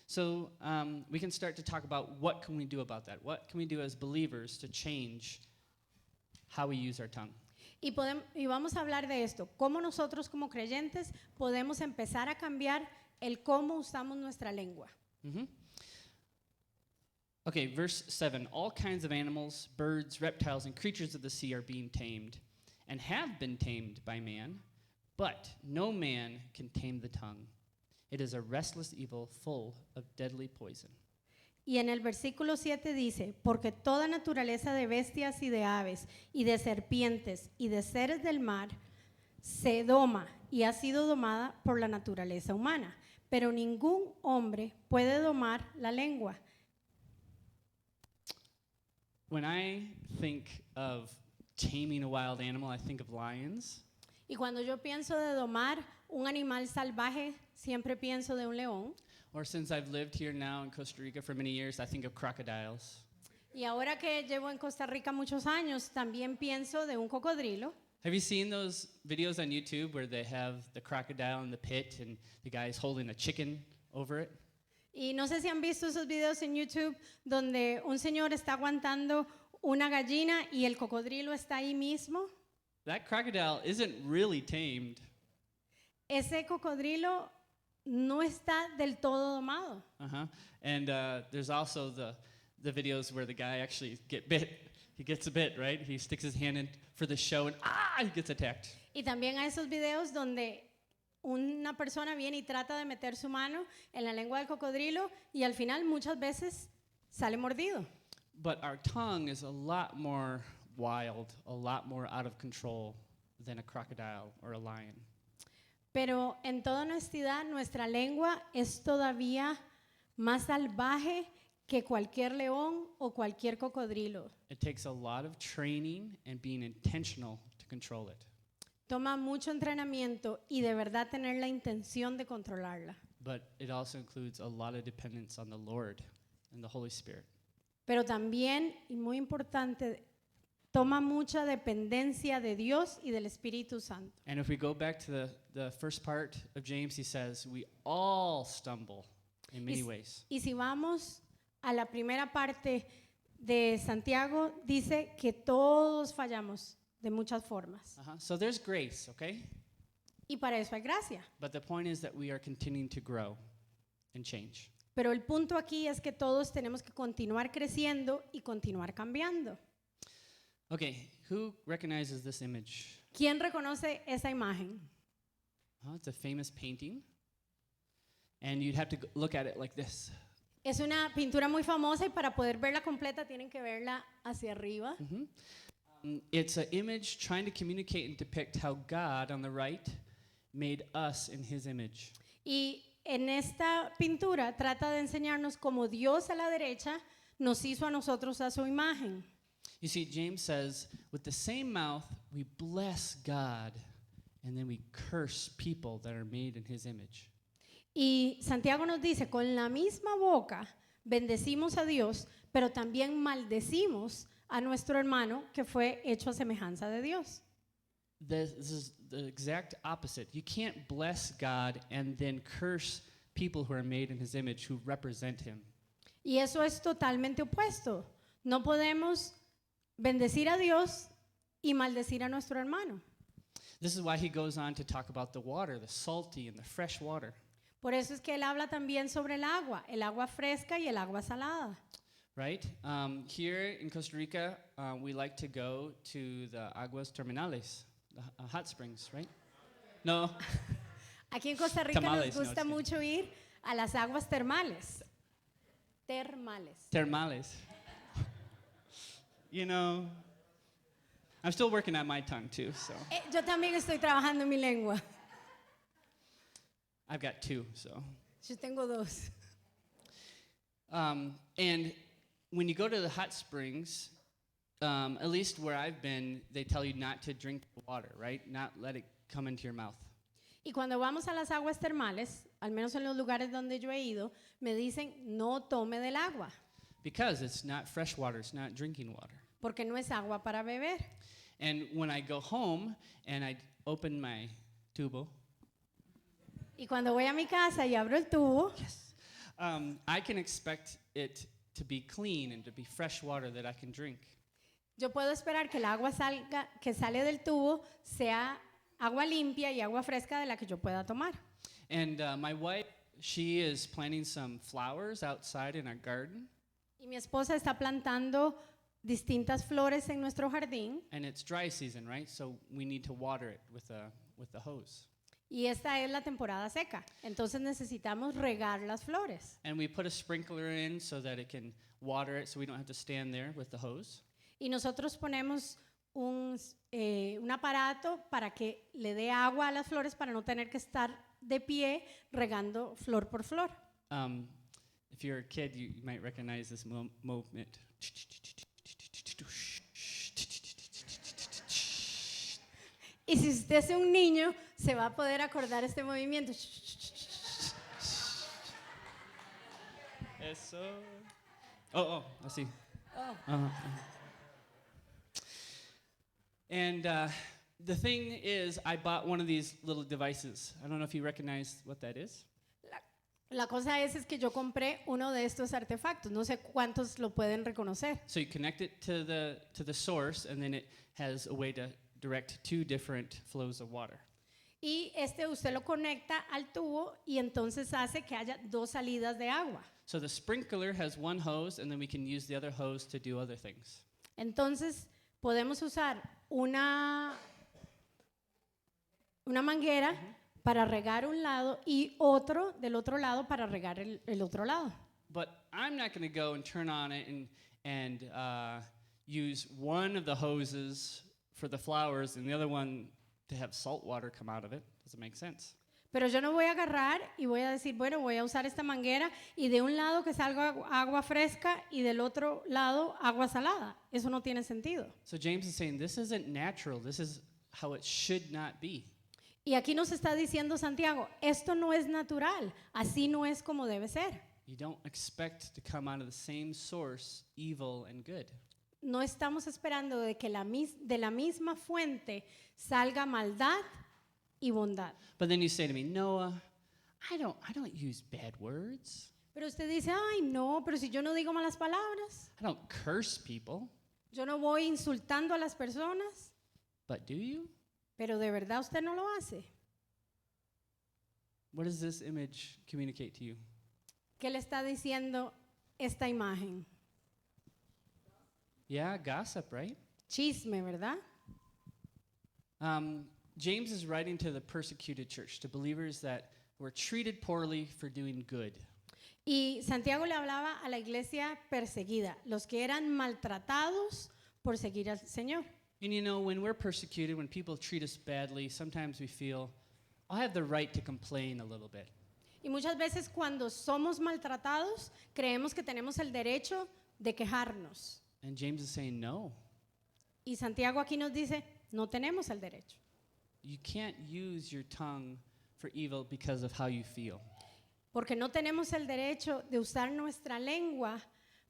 So we can start to talk about what can we do about that? What can we do as believers to change how we use our tongue? Y vamos a hablar de esto, cómo nosotros como creyentes podemos empezar a cambiar el cómo usamos nuestra lengua. Okay, verse 7. All kinds of animals, birds, reptiles, and creatures of the sea are being tamed and have been tamed by man, but no man can tame the tongue. It is a restless evil full of deadly poison. Y en el versículo 7 dice, porque toda naturaleza de bestias y de aves y de serpientes y de seres del mar se doma y ha sido domada por la naturaleza humana, pero ningún hombre puede domar la lengua. When I think of taming a wild animal, I think of lions. Y cuando yo pienso de domar un animal salvaje, siempre pienso de un león. Or since I've lived here now in Costa Rica for many years, I think of crocodiles. Y ahora que llevo en Costa Rica muchos años, también pienso de un cocodrilo. Have you seen those videos on YouTube where they have the crocodile in the pit and the guy's holding a chicken over it? Y no sé si han visto esos videos en YouTube donde un señor está aguantando una gallina y el cocodrilo está ahí mismo. That crocodile isn't really tamed. Ese cocodrilo no está del todo domado. And there's also the videos where the guy actually he gets a bit, right? He sticks his hand in for the show and he gets attacked. Y también hay esos videos donde una persona viene y trata de meter su mano en la lengua del cocodrilo y al final muchas veces sale mordido. But our tongue is a lot more wild, a lot more out of control than a crocodile or a lion. Pero en toda honestidad, nuestra lengua es todavía más salvaje que cualquier león o cualquier cocodrilo. It takes a lot of training and being intentional to control it. Toma mucho entrenamiento y de verdad tener la intención de controlarla. But it also includes a lot of dependence on the Lord and the Holy Spirit. Pero también, y muy importante, toma mucha dependencia de Dios y del Espíritu Santo. And if we go back to the first part of James, he says, we all stumble in many ways. Y si vamos a la primera parte de Santiago, dice que todos fallamos de muchas formas. So there's grace, okay? Y para eso hay gracia. But the point is that we are continuing to grow and change. Pero el punto aquí es que todos tenemos que continuar creciendo y continuar cambiando. Okay, who recognizes this image? ¿Quién reconoce esa imagen? It's a famous painting. And you'd have to look at it like this. Es una pintura muy famosa y para poder verla completa tienen que verla hacia arriba. It's an image trying to communicate and depict how God on the right made us in his image. Y en esta pintura trata de enseñarnos cómo Dios a la derecha nos hizo a nosotros a su imagen. You see, James says, with the same mouth, we bless God, and then we curse people that are made in his image. Y Santiago nos dice, con la misma boca bendecimos a Dios, pero también maldecimos a nuestro hermano que fue hecho a semejanza de Dios. This is the exact opposite. You can't bless God and then curse people who are made in his image who represent him. Y eso es totalmente opuesto. No podemos bendecir a Dios y maldecir a nuestro hermano. This is why he goes on to talk about the water, the salty and the fresh water. Por eso es que él habla también sobre el agua fresca y el agua salada. Right? Here in Costa Rica, we like to go to the aguas terminales, the hot springs, right? No, Aquí en Costa Rica Tamales, nos gusta no, sí. mucho ir a las aguas termales. termales. You know, I'm still working on my tongue too, so Yo también estoy trabajando en mi lengua. I've got two, so. Yo tengo dos. And when you go to the hot springs, at least where I've been, they tell you not to drink the water, right? Not let it come into your mouth. Y cuando vamos a las aguas termales, al menos en los lugares donde yo he ido, me dicen no tome del agua, Because it's not fresh water, it's not drinking water. porque no es agua para beber. And when I go home and I open my tubo, Y cuando voy a mi casa y abro el tubo, I can expect it to be clean and to be fresh water that I can drink. yo puedo esperar que el agua que sale del tubo sea agua limpia y agua fresca de la que yo pueda tomar. And my wife, she is planting some flowers outside in our garden, Y mi esposa está plantando distintas flores en nuestro jardín and it's dry season, right? So we need to water it with the hose. y esta es la temporada seca. Entonces necesitamos regar las flores. And we put a sprinkler in so that it can water it so we don't have to stand there with the hose. Y nosotros ponemos un aparato para que le dé agua a las flores para no tener que estar de pie regando flor por flor. If you're a kid, you might recognize this movement. Y si usted es un niño, se va a poder acordar este movimiento. Eso. Oh, I see. Oh. Uh-huh. And the thing is, I bought one of these little devices. I don't know if you recognize what that is. La cosa es que yo compré uno de estos artefactos. No sé cuántos lo pueden reconocer. So you connect it to the source, and then it has a way to direct two different flows of water. Y usted lo conecta al tubo y entonces hace que haya dos salidas de agua. So the sprinkler has one hose, and then we can use the other hose to do other things. Entonces podemos usar una manguera para regar un lado y otro del otro lado para regar el otro lado. But I'm not going to go and turn on it and use one of the hoses for the flowers and the other one to have salt water come out of it. Doesn't make sense. Pero yo no voy a agarrar y voy a decir, bueno, voy a usar esta manguera y de un lado que salga agua fresca y del otro lado agua salada. Eso no tiene sentido. So James is saying this isn't natural. This is how it should not be. Y aquí nos está diciendo Santiago, esto no es natural, así no es como debe ser. You don't expect to come out of the same source, evil and good. No estamos esperando de que de la misma fuente salga maldad y bondad. But then you say to me, Noah, I don't use bad words. Pero usted dice, ay no, pero si yo no digo malas palabras, I don't curse people. yo no voy insultando a las personas, But do you? pero de verdad usted no lo hace. What does this image communicate to you? ¿Qué le está diciendo esta imagen? Yeah, gossip, right? Chisme, ¿verdad? James is writing to the persecuted church, to believers that were treated poorly for doing good. Y Santiago le hablaba a la iglesia perseguida, los que eran maltratados por seguir al Señor. And you know, when we're persecuted, when people treat us badly, sometimes we feel, I have the right to complain a little bit. Y muchas veces cuando somos maltratados, creemos que tenemos el derecho de quejarnos. And James is saying, no, Y Santiago aquí nos dice, no tenemos el derecho. you can't use your tongue for evil because of how you feel. Porque no tenemos el derecho de usar nuestra lengua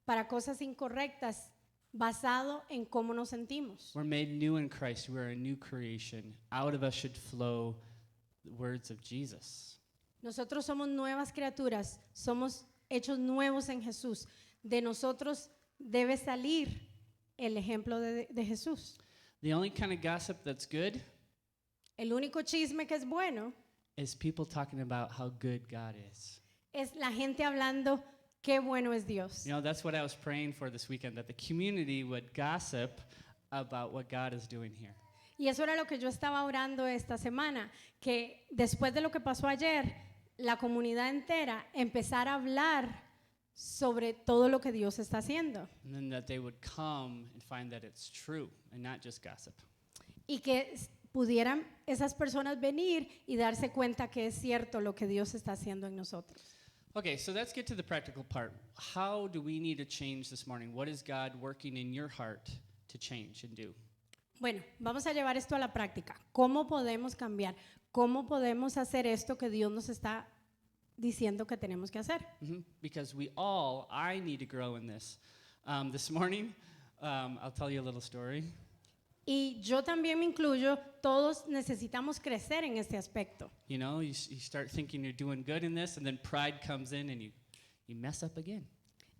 para cosas incorrectas basado en cómo nos sentimos. We're made new in Christ. We're a new creation. Out of us should flow the words of Jesus. Nosotros somos nuevas criaturas, somos hechos nuevos en Jesús. De nosotros debe salir el ejemplo de Jesús. The only kind of gossip that's good El único chisme que es bueno is people talking about how good God is. es la gente hablando qué bueno es Dios. You know, that's what I was praying for this weekend, that the community would gossip about what God is doing here. Y eso era lo que yo estaba orando esta semana, que después de lo que pasó ayer, la comunidad entera empezara a hablar sobre todo lo que Dios está haciendo. And then that they would come and find that it's true and not just gossip. Y que pudieran esas personas venir y darse cuenta que es cierto lo que Dios está haciendo en nosotros. Okay, so let's get to the practical part. How do we need to change this morning? What is God working in your heart to change and do. Bueno, vamos a llevar esto a la práctica. ¿Cómo podemos cambiar? ¿Cómo podemos hacer esto que Dios nos está diciendo que tenemos que hacer? Because I need to grow in this. This morning, I'll tell you a little story. Y yo también me incluyo, todos necesitamos crecer en este aspecto. You know, you start thinking you're doing good in this, and then pride comes in and you mess up again.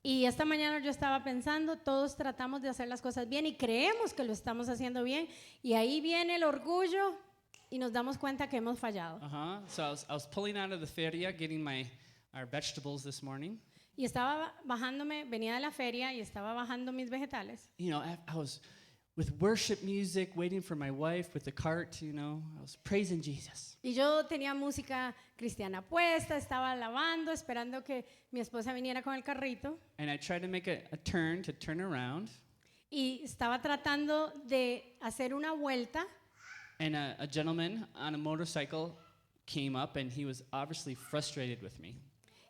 Y esta mañana yo estaba pensando, todos tratamos de hacer las cosas bien y creemos que lo estamos haciendo bien, y ahí viene el orgullo y nos damos cuenta que hemos fallado. So I was pulling out of the feria, getting our vegetables this morning. Y estaba bajándome, venía de la feria y estaba bajando mis vegetales. You know, I was with worship music, waiting for my wife with the cart, you know. I was praising Jesus. Y yo tenía música cristiana puesta, estaba alabando, esperando que mi esposa viniera con el carrito. And I tried to make a turn to turn around. Y estaba tratando de hacer una vuelta. And a gentleman on a motorcycle came up, and he was obviously frustrated with me.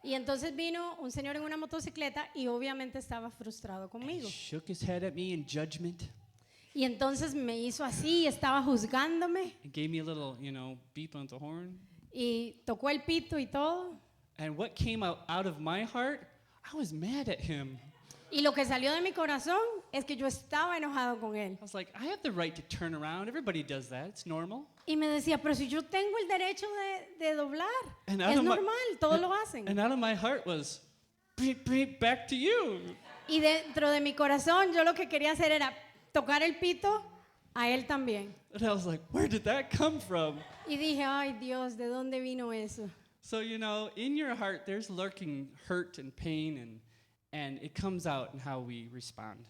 Y entonces vino un señor en una motocicleta y obviamente estaba frustrado conmigo. He shook his head at me in judgment. Y entonces me hizo así, estaba juzgándome He gave me a little, you know, beep on the horn. y tocó el pito y todo. And what came out of my heart, I was mad at him. Y lo que salió de mi corazón es que yo estaba enojado con él. I was like, I have the right to turn around. Everybody does that. It's normal. Y me decía, pero si yo tengo el derecho de doblar, And out es of my- normal, todos lo hacen. And out of my heart was, beep, beep, back to you. Y dentro de mi corazón yo lo que quería hacer era tocar el pito a él también. And I was like, where did that come from? Y dije, ay Dios, ¿de dónde vino eso? So, you know, in your heart, there's lurking hurt and pain, and it comes out in how we respond.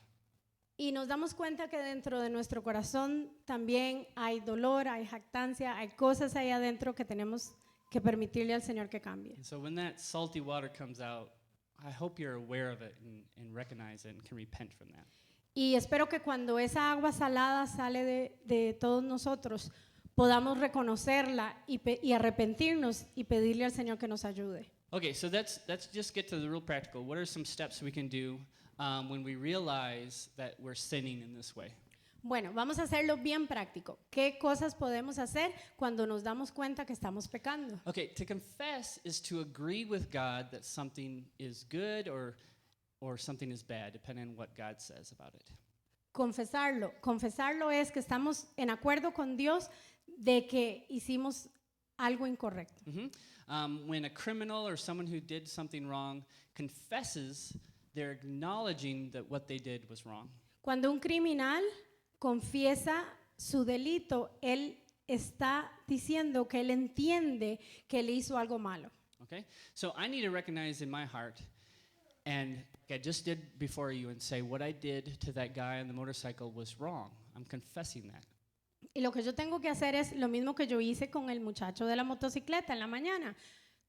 Y nos damos cuenta que dentro de nuestro corazón también hay dolor, hay jactancia, hay cosas ahí adentro que tenemos que permitirle al Señor que cambie. And so when that salty water comes out, I hope you're aware of it and recognize it and can repent from that. Y espero que cuando esa agua salada sale de todos nosotros, podamos reconocerla y arrepentirnos y pedirle al Señor que nos ayude. Okay, so let's just get to the real practical. What are some steps we can do when we realize that we're sinning in this way? Bueno, vamos a hacerlo bien práctico. ¿Qué cosas podemos hacer cuando nos damos cuenta que estamos pecando? Okay, to confess is to agree with God that something is good or something is bad, depending on what God says about it. Confesarlo es que estamos en acuerdo con Dios de que hicimos algo incorrecto. When a criminal or someone who did something wrong confesses, they're acknowledging that what they did was wrong. Cuando un criminal confiesa su delito, él está diciendo que él entiende que él hizo algo malo. Okay? So I need to recognize in my heart, and like I just did before you, and say what I did to that guy on the motorcycle was wrong. I'm confessing that. Y lo que yo tengo que hacer es lo mismo que yo hice con el muchacho de la motocicleta en la mañana.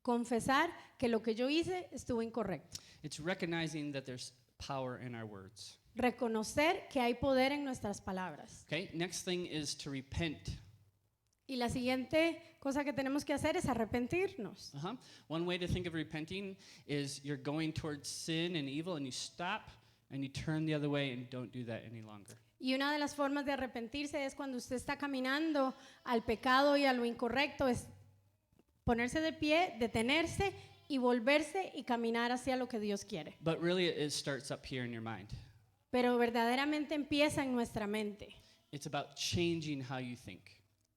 Confesar que lo que yo hice estuvo incorrecto. It's recognizing that there's power in our words. Reconocer que hay poder en nuestras palabras. Okay? Next thing is to repent. Y la siguiente cosa que tenemos que hacer es arrepentirnos. One way to think of repenting is you're going towards sin and evil, and you stop and you turn the other way and don't do that any longer. Y una de las formas de arrepentirse es cuando usted está caminando al pecado y a lo incorrecto, es ponerse de pie, detenerse y volverse y caminar hacia lo que Dios quiere. But really, it starts up here in your mind. Pero verdaderamente empieza en nuestra mente. It's about changing how you think.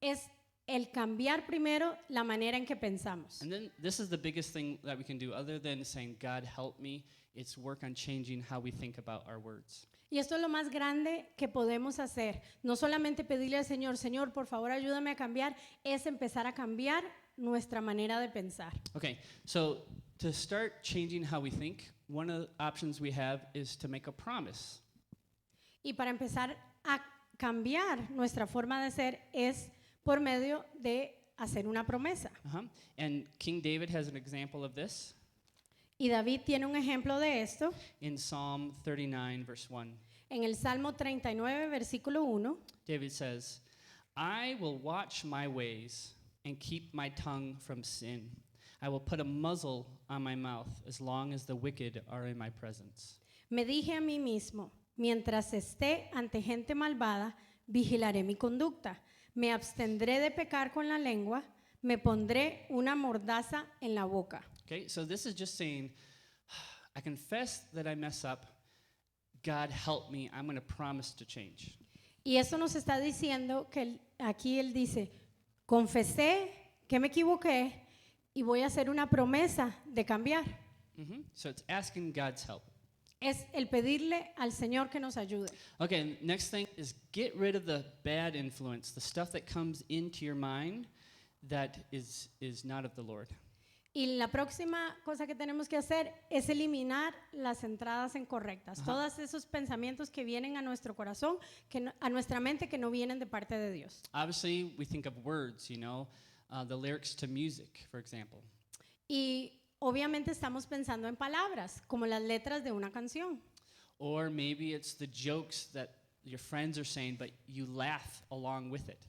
Es el cambiar primero la manera en que pensamos. And then this is the biggest thing that we can do other than saying, God, help me. It's work on changing how we think about our words. Y esto es lo más grande que podemos hacer. No solamente pedirle al Señor, Señor, por favor, ayúdame a cambiar, es empezar a cambiar nuestra manera de pensar. Okay, so to start changing how we think, one of the options we have is to make a promise. Y para empezar a cambiar nuestra forma de ser es por medio de hacer una promesa. And King David has an example of this. Y David tiene un ejemplo de esto In Psalm 39, verse 1, en el Salmo 39, versículo 1. David says, I will watch my ways and keep my tongue from sin. I will put a muzzle on my mouth as long as the wicked are in my presence. Me dije a mí mismo, Mientras esté ante gente malvada, vigilaré mi conducta. Me abstendré de pecar con la lengua, me pondré una mordaza en la boca. Okay, so this is just saying, I confess that I mess up. God help me. I'm going to promise to change. Y eso nos está diciendo que aquí él dice, confesé que me equivoqué y voy a hacer una promesa de cambiar. So it's asking God's help. Es el pedirle al Señor que nos ayude. Okay, next thing is get rid of the bad influence, the stuff that comes into your mind that is not of the Lord. Y la próxima cosa que tenemos que hacer es eliminar las entradas incorrectas, todos esos pensamientos que vienen a nuestro corazón, a nuestra mente que no vienen de parte de Dios. Obviously, we think of words, the lyrics to music, for example. Y obviamente estamos pensando en palabras, como las letras de una canción. Or maybe it's the jokes that your friends are saying, but you laugh along with it.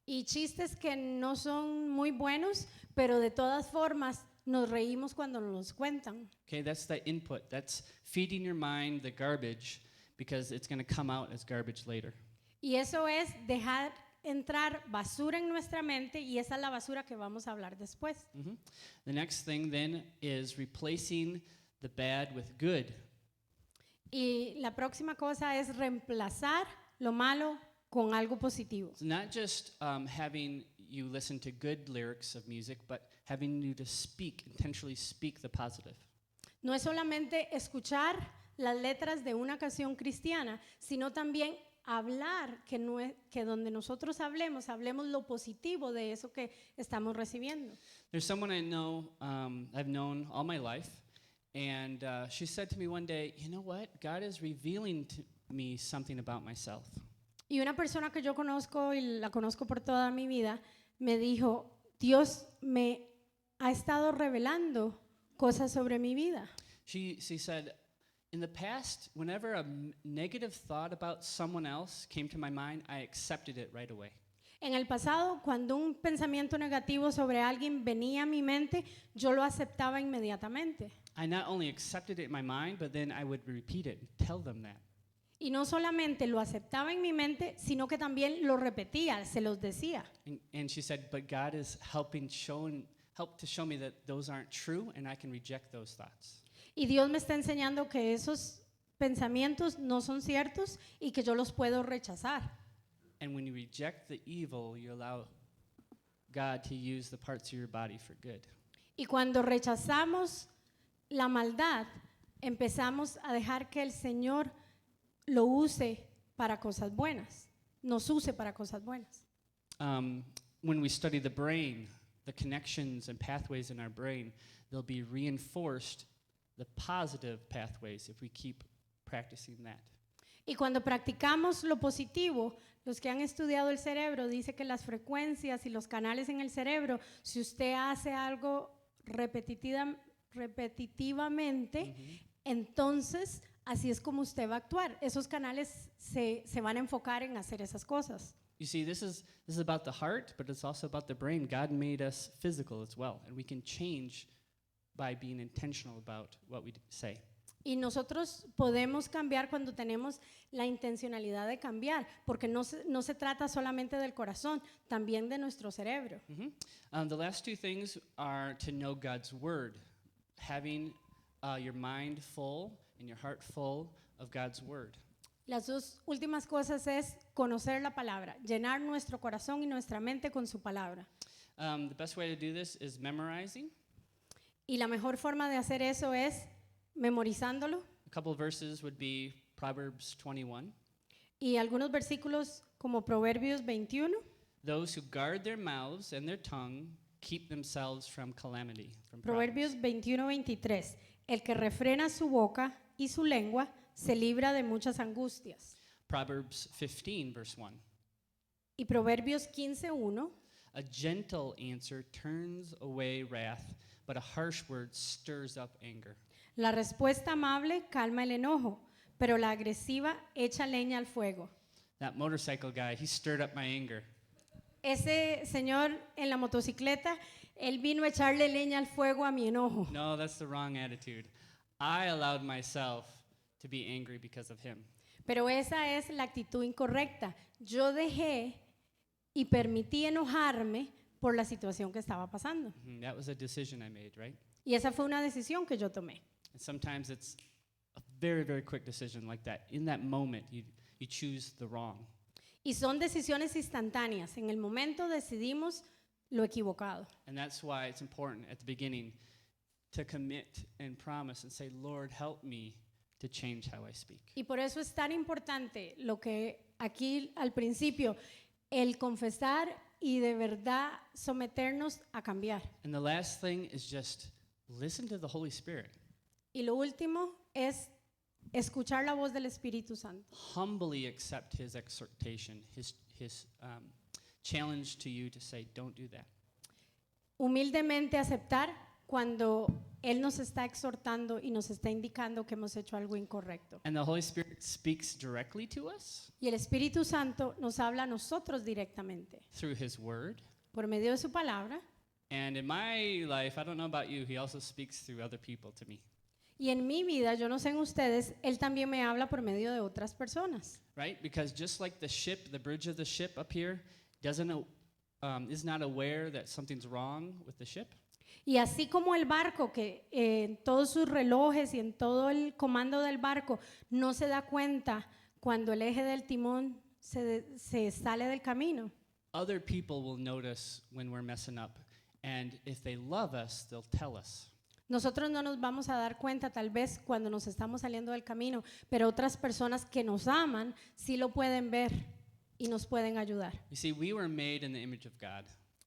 Y chistes que no son muy buenos, pero de todas formas nos reímos cuando nos los cuentan. Okay, that's the input. That's feeding your mind the garbage because it's going to come out as garbage later. Y eso es dejar entrar basura en nuestra mente y esa es la basura que vamos a hablar después. The next thing then is replacing the bad with good. Y la próxima cosa es reemplazar lo malo con algo positivo. It's not just having you listen to good lyrics of music, but having you to intentionally speak the positive. No es solamente escuchar las letras de una canción cristiana, sino también hablar, que donde nosotros hablemos lo positivo de eso que estamos recibiendo. There's someone I know, I've known all my life, and she said to me one day, you know what? God is revealing to me something about myself. Y una persona que yo conozco y la conozco por toda mi vida, me dijo, Dios me ha estado revelando cosas sobre mi vida. She said, in the past, whenever a negative thought about someone else came to my mind, I accepted it right away. En el pasado, cuando un pensamiento negativo sobre alguien venía a mi mente, yo lo aceptaba inmediatamente. I not only accepted it in my mind, but then I would repeat it and tell them that. Y no solamente lo aceptaba en mi mente, sino que también lo repetía, se los decía. And she said, but God is help to show me that those aren't true and I can reject those thoughts. Y Dios me está enseñando que esos pensamientos no son ciertos y que yo los puedo rechazar. And when you reject the evil, you allow God to use the parts of your body for good. Y cuando rechazamos la maldad, empezamos a dejar que el Señor lo use para cosas buenas, nos use para cosas buenas. When we study the brain, the connections and pathways in our brain, they'll be reinforced, the positive pathways, if we keep practicing that. Y cuando practicamos lo positivo, los que han estudiado el cerebro dice que las frecuencias y los canales en el cerebro, si usted hace algo repetitivamente, entonces así es como usted va a actuar. Esos canales se van a enfocar en hacer esas cosas. You see, this is about the heart, but it's also about the brain. God made us physical as well, and we can change by being intentional about what we say. Y nosotros podemos cambiar cuando tenemos la intencionalidad de cambiar, porque no se trata solamente del corazón, también de nuestro cerebro. The last two things are to know God's word, having your mind full and your heart full of God's word. Las dos últimas cosas es conocer la palabra, llenar nuestro corazón y nuestra mente con su palabra. The best way to do this is memorizing. Y la mejor forma de hacer eso es memorizándolo. A couple of verses would be Proverbs 21. Y algunos versículos como Proverbios 21. Those who guard their mouths and their tongue keep themselves from calamity. From Proverbios 21:23. El que refrena su boca y su lengua se libra de muchas angustias. Proverbs 15, verse 1. Y Proverbios 15:1. A gentle answer turns away wrath, but a harsh word stirs up anger. La respuesta amable calma el enojo, pero la agresiva echa leña al fuego. That motorcycle guy, he stirred up my anger. Ese señor en la motocicleta, él vino a echarle leña al fuego a mi enojo. No, that's the wrong attitude. I allowed myself to be angry because of him. Pero esa es la actitud incorrecta. Yo dejé y permití enojarme por la situación que estaba pasando. That was a decision I made, right? Y esa fue una decisión que yo tomé. And sometimes it's a very, very quick decision like that. In that moment, you choose the wrong. Y son decisiones instantáneas. En el momento decidimos lo equivocado. And that's why it's important at the beginning to commit and promise and say, Lord, help me to change how I speak. Y por eso es tan importante lo que aquí al principio, el confesar y de verdad someternos a cambiar. And the last thing is just listen to the Holy Spirit. Y lo último es escuchar la voz del Espíritu Santo. Humbly accept his exhortation, his challenge to you to say, don't do that. Humildemente aceptar cuando Él nos está exhortando y nos está indicando que hemos hecho algo incorrecto. And the Holy Spirit speaks directly to us Y el Espíritu Santo nos habla a nosotros directamente through his word. por medio de su palabra. And in my life, I don't know about you, he also speaks through other people to me, Y en mi vida, yo no sé en ustedes, Él también me habla por medio de otras personas. right? Because just like the ship, the bridge of the ship up here is not aware that something's wrong with the ship. Y así como el barco, que en todos sus relojes y en todo el comando del barco no se da cuenta cuando el eje del timón se sale del camino. Other people will notice when we're messing up. And if they love us, they'll tell us. Nosotros no nos vamos a dar cuenta tal vez cuando nos estamos saliendo del camino, pero otras personas que nos aman sí lo pueden ver y nos pueden ayudar. You see, we were made in the image of God.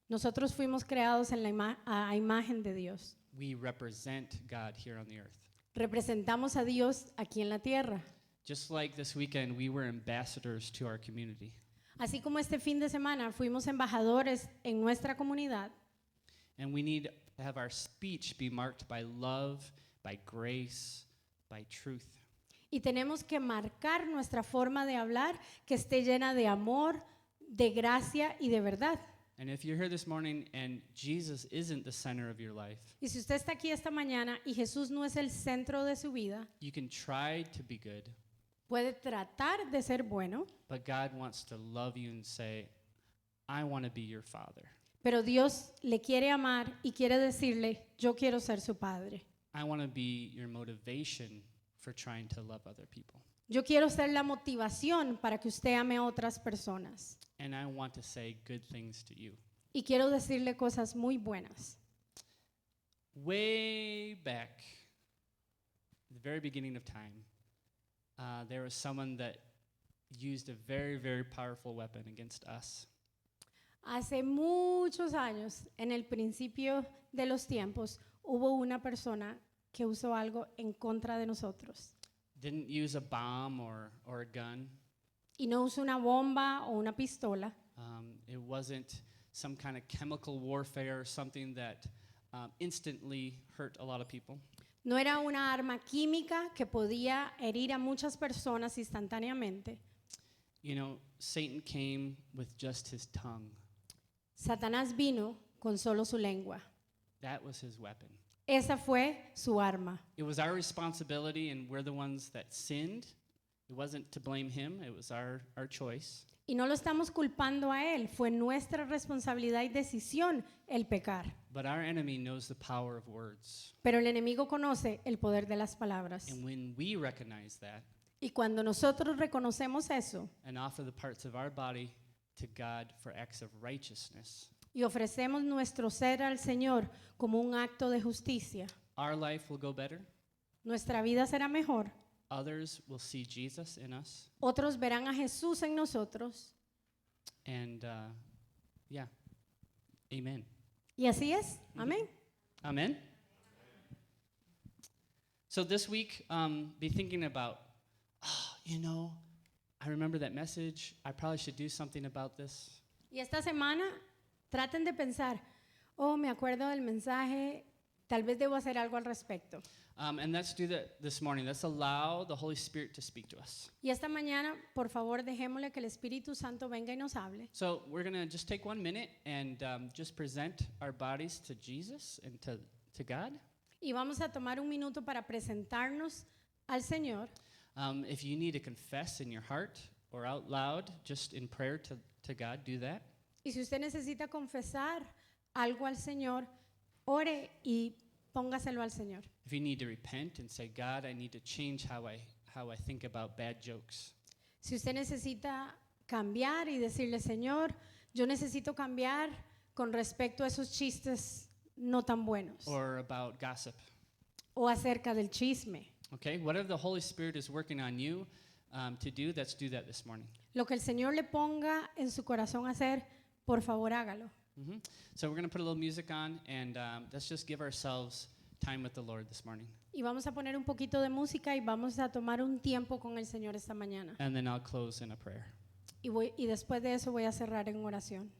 Nosotros fuimos creados en a imagen de Dios. We represent God here on the earth. Representamos a Dios aquí en la tierra. Just like this weekend, we were ambassadors to our community. Así como este fin de semana fuimos embajadores en nuestra comunidad. And we need to have our speech be marked by love, by grace, by truth. Y tenemos que marcar nuestra forma de hablar que esté llena de amor, de gracia y de verdad. And if you're here this morning and Jesus isn't the center of your life, Y si usted está aquí esta mañana y Jesús no es el centro de su vida, you can try to be good, puede tratar de ser bueno, but God wants to love you and say, I want to be your father. pero Dios le quiere amar y quiere decirle, yo quiero ser su padre. I want to be your motivation for trying to love other people. Yo quiero ser la motivación para que usted ame a otras personas. And I want to say good things to you. Y quiero decirle cosas muy buenas. Way back, at the very beginning of time, there was someone that used a very, very powerful weapon against us. Hace muchos años, en el principio de los tiempos, hubo una persona que usó algo en contra de nosotros. Didn't use a bomb or a gun. Y no usó una bomba o una pistola. It wasn't some kind of chemical warfare or something that instantly hurt a lot of people. No era una arma química que podía herir a muchas personas instantáneamente. You know, Satan came with just his tongue. Satanás vino con solo su lengua. That was his weapon. Esa fue su arma. It was our responsibility, and we're the ones that sinned. It wasn't to blame him, it was our choice. Y no lo estamos culpando a él, fue nuestra responsabilidad y decisión el pecar. But our enemy knows the power of words. Pero el enemigo conoce el poder de las palabras. And when we recognize that Y cuando nosotros reconocemos eso and offer the parts of our body to God for acts of righteousness, y ofrecemos nuestro ser al Señor como un acto de justicia, our life will go better. nuestra vida será mejor. Others will see Jesus in us. Otros verán a Jesús en nosotros. And yeah, amen. Y así es. Amén. Amen. So this week, be thinking about, I remember that message. I probably should do something about this. Y esta semana traten de pensar, oh, me acuerdo del mensaje, tal vez debo hacer algo al respecto. And let's do that this morning. Let's allow the Holy Spirit to speak to us. Y esta mañana, por favor, dejémosle que el Espíritu Santo venga y nos hable. So we're going to just take 1 minute and just present our bodies to Jesus and to God. Y vamos a tomar un minuto para presentarnos al Señor. If you need to confess in your heart or out loud, just in prayer to God, do that. Y si usted necesita confesar algo al Señor, ore y póngaselo al Señor. If you need to repent and say, God, I need to change how I think about bad jokes. Si usted necesita cambiar y decirle, Señor, yo necesito cambiar con respecto a esos chistes no tan buenos Or about gossip. o acerca del chisme. Okay, whatever the Holy Spirit is working on you to do, let's do that this morning. Lo que el Señor le ponga en su corazón a hacer, por favor hágalo. So we're going to put a little music on, and let's just give ourselves time with the Lord this morning. Y vamos a poner un poquito de música y vamos a tomar un tiempo con el Señor esta mañana. And then I'll close in a prayer. Y después de eso voy a cerrar en oración.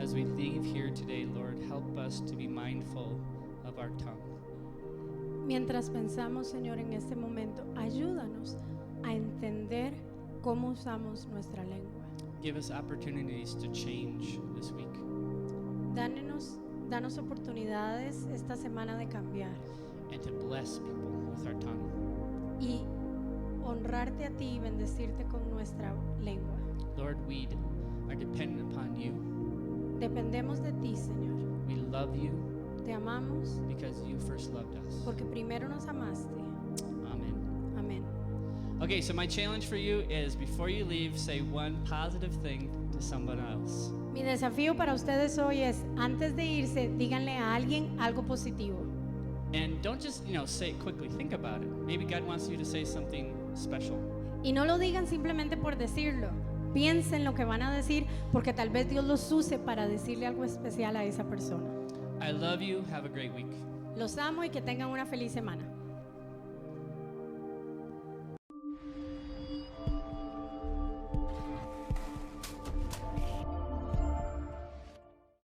As we leave here today, Lord, help us to be mindful of our tongue. Mientras pensamos, Señor, en este momento, ayúdanos a entender cómo usamos nuestra lengua. Give us opportunities to change this week. Danos oportunidades esta semana de cambiar And to bless people with our tongue. y honrarte a ti y bendecirte con nuestra lengua. Lord, we are dependent upon you. Dependemos de ti, Señor. We love you Te amamos because you first loved us. porque primero nos amaste. Amen. Amén. Okay, so my challenge for you is before you leave, say one positive thing to someone else. Mi desafío para ustedes hoy es, antes de irse, díganle a alguien algo positivo. And don't just, say it quickly. Think about it. Maybe God wants you to say something special. Y no lo digan simplemente por decirlo. Piensen lo que van a decir porque tal vez Dios los use para decirle algo especial a esa persona. I love you. Have a great week. Los amo y que tengan una feliz semana.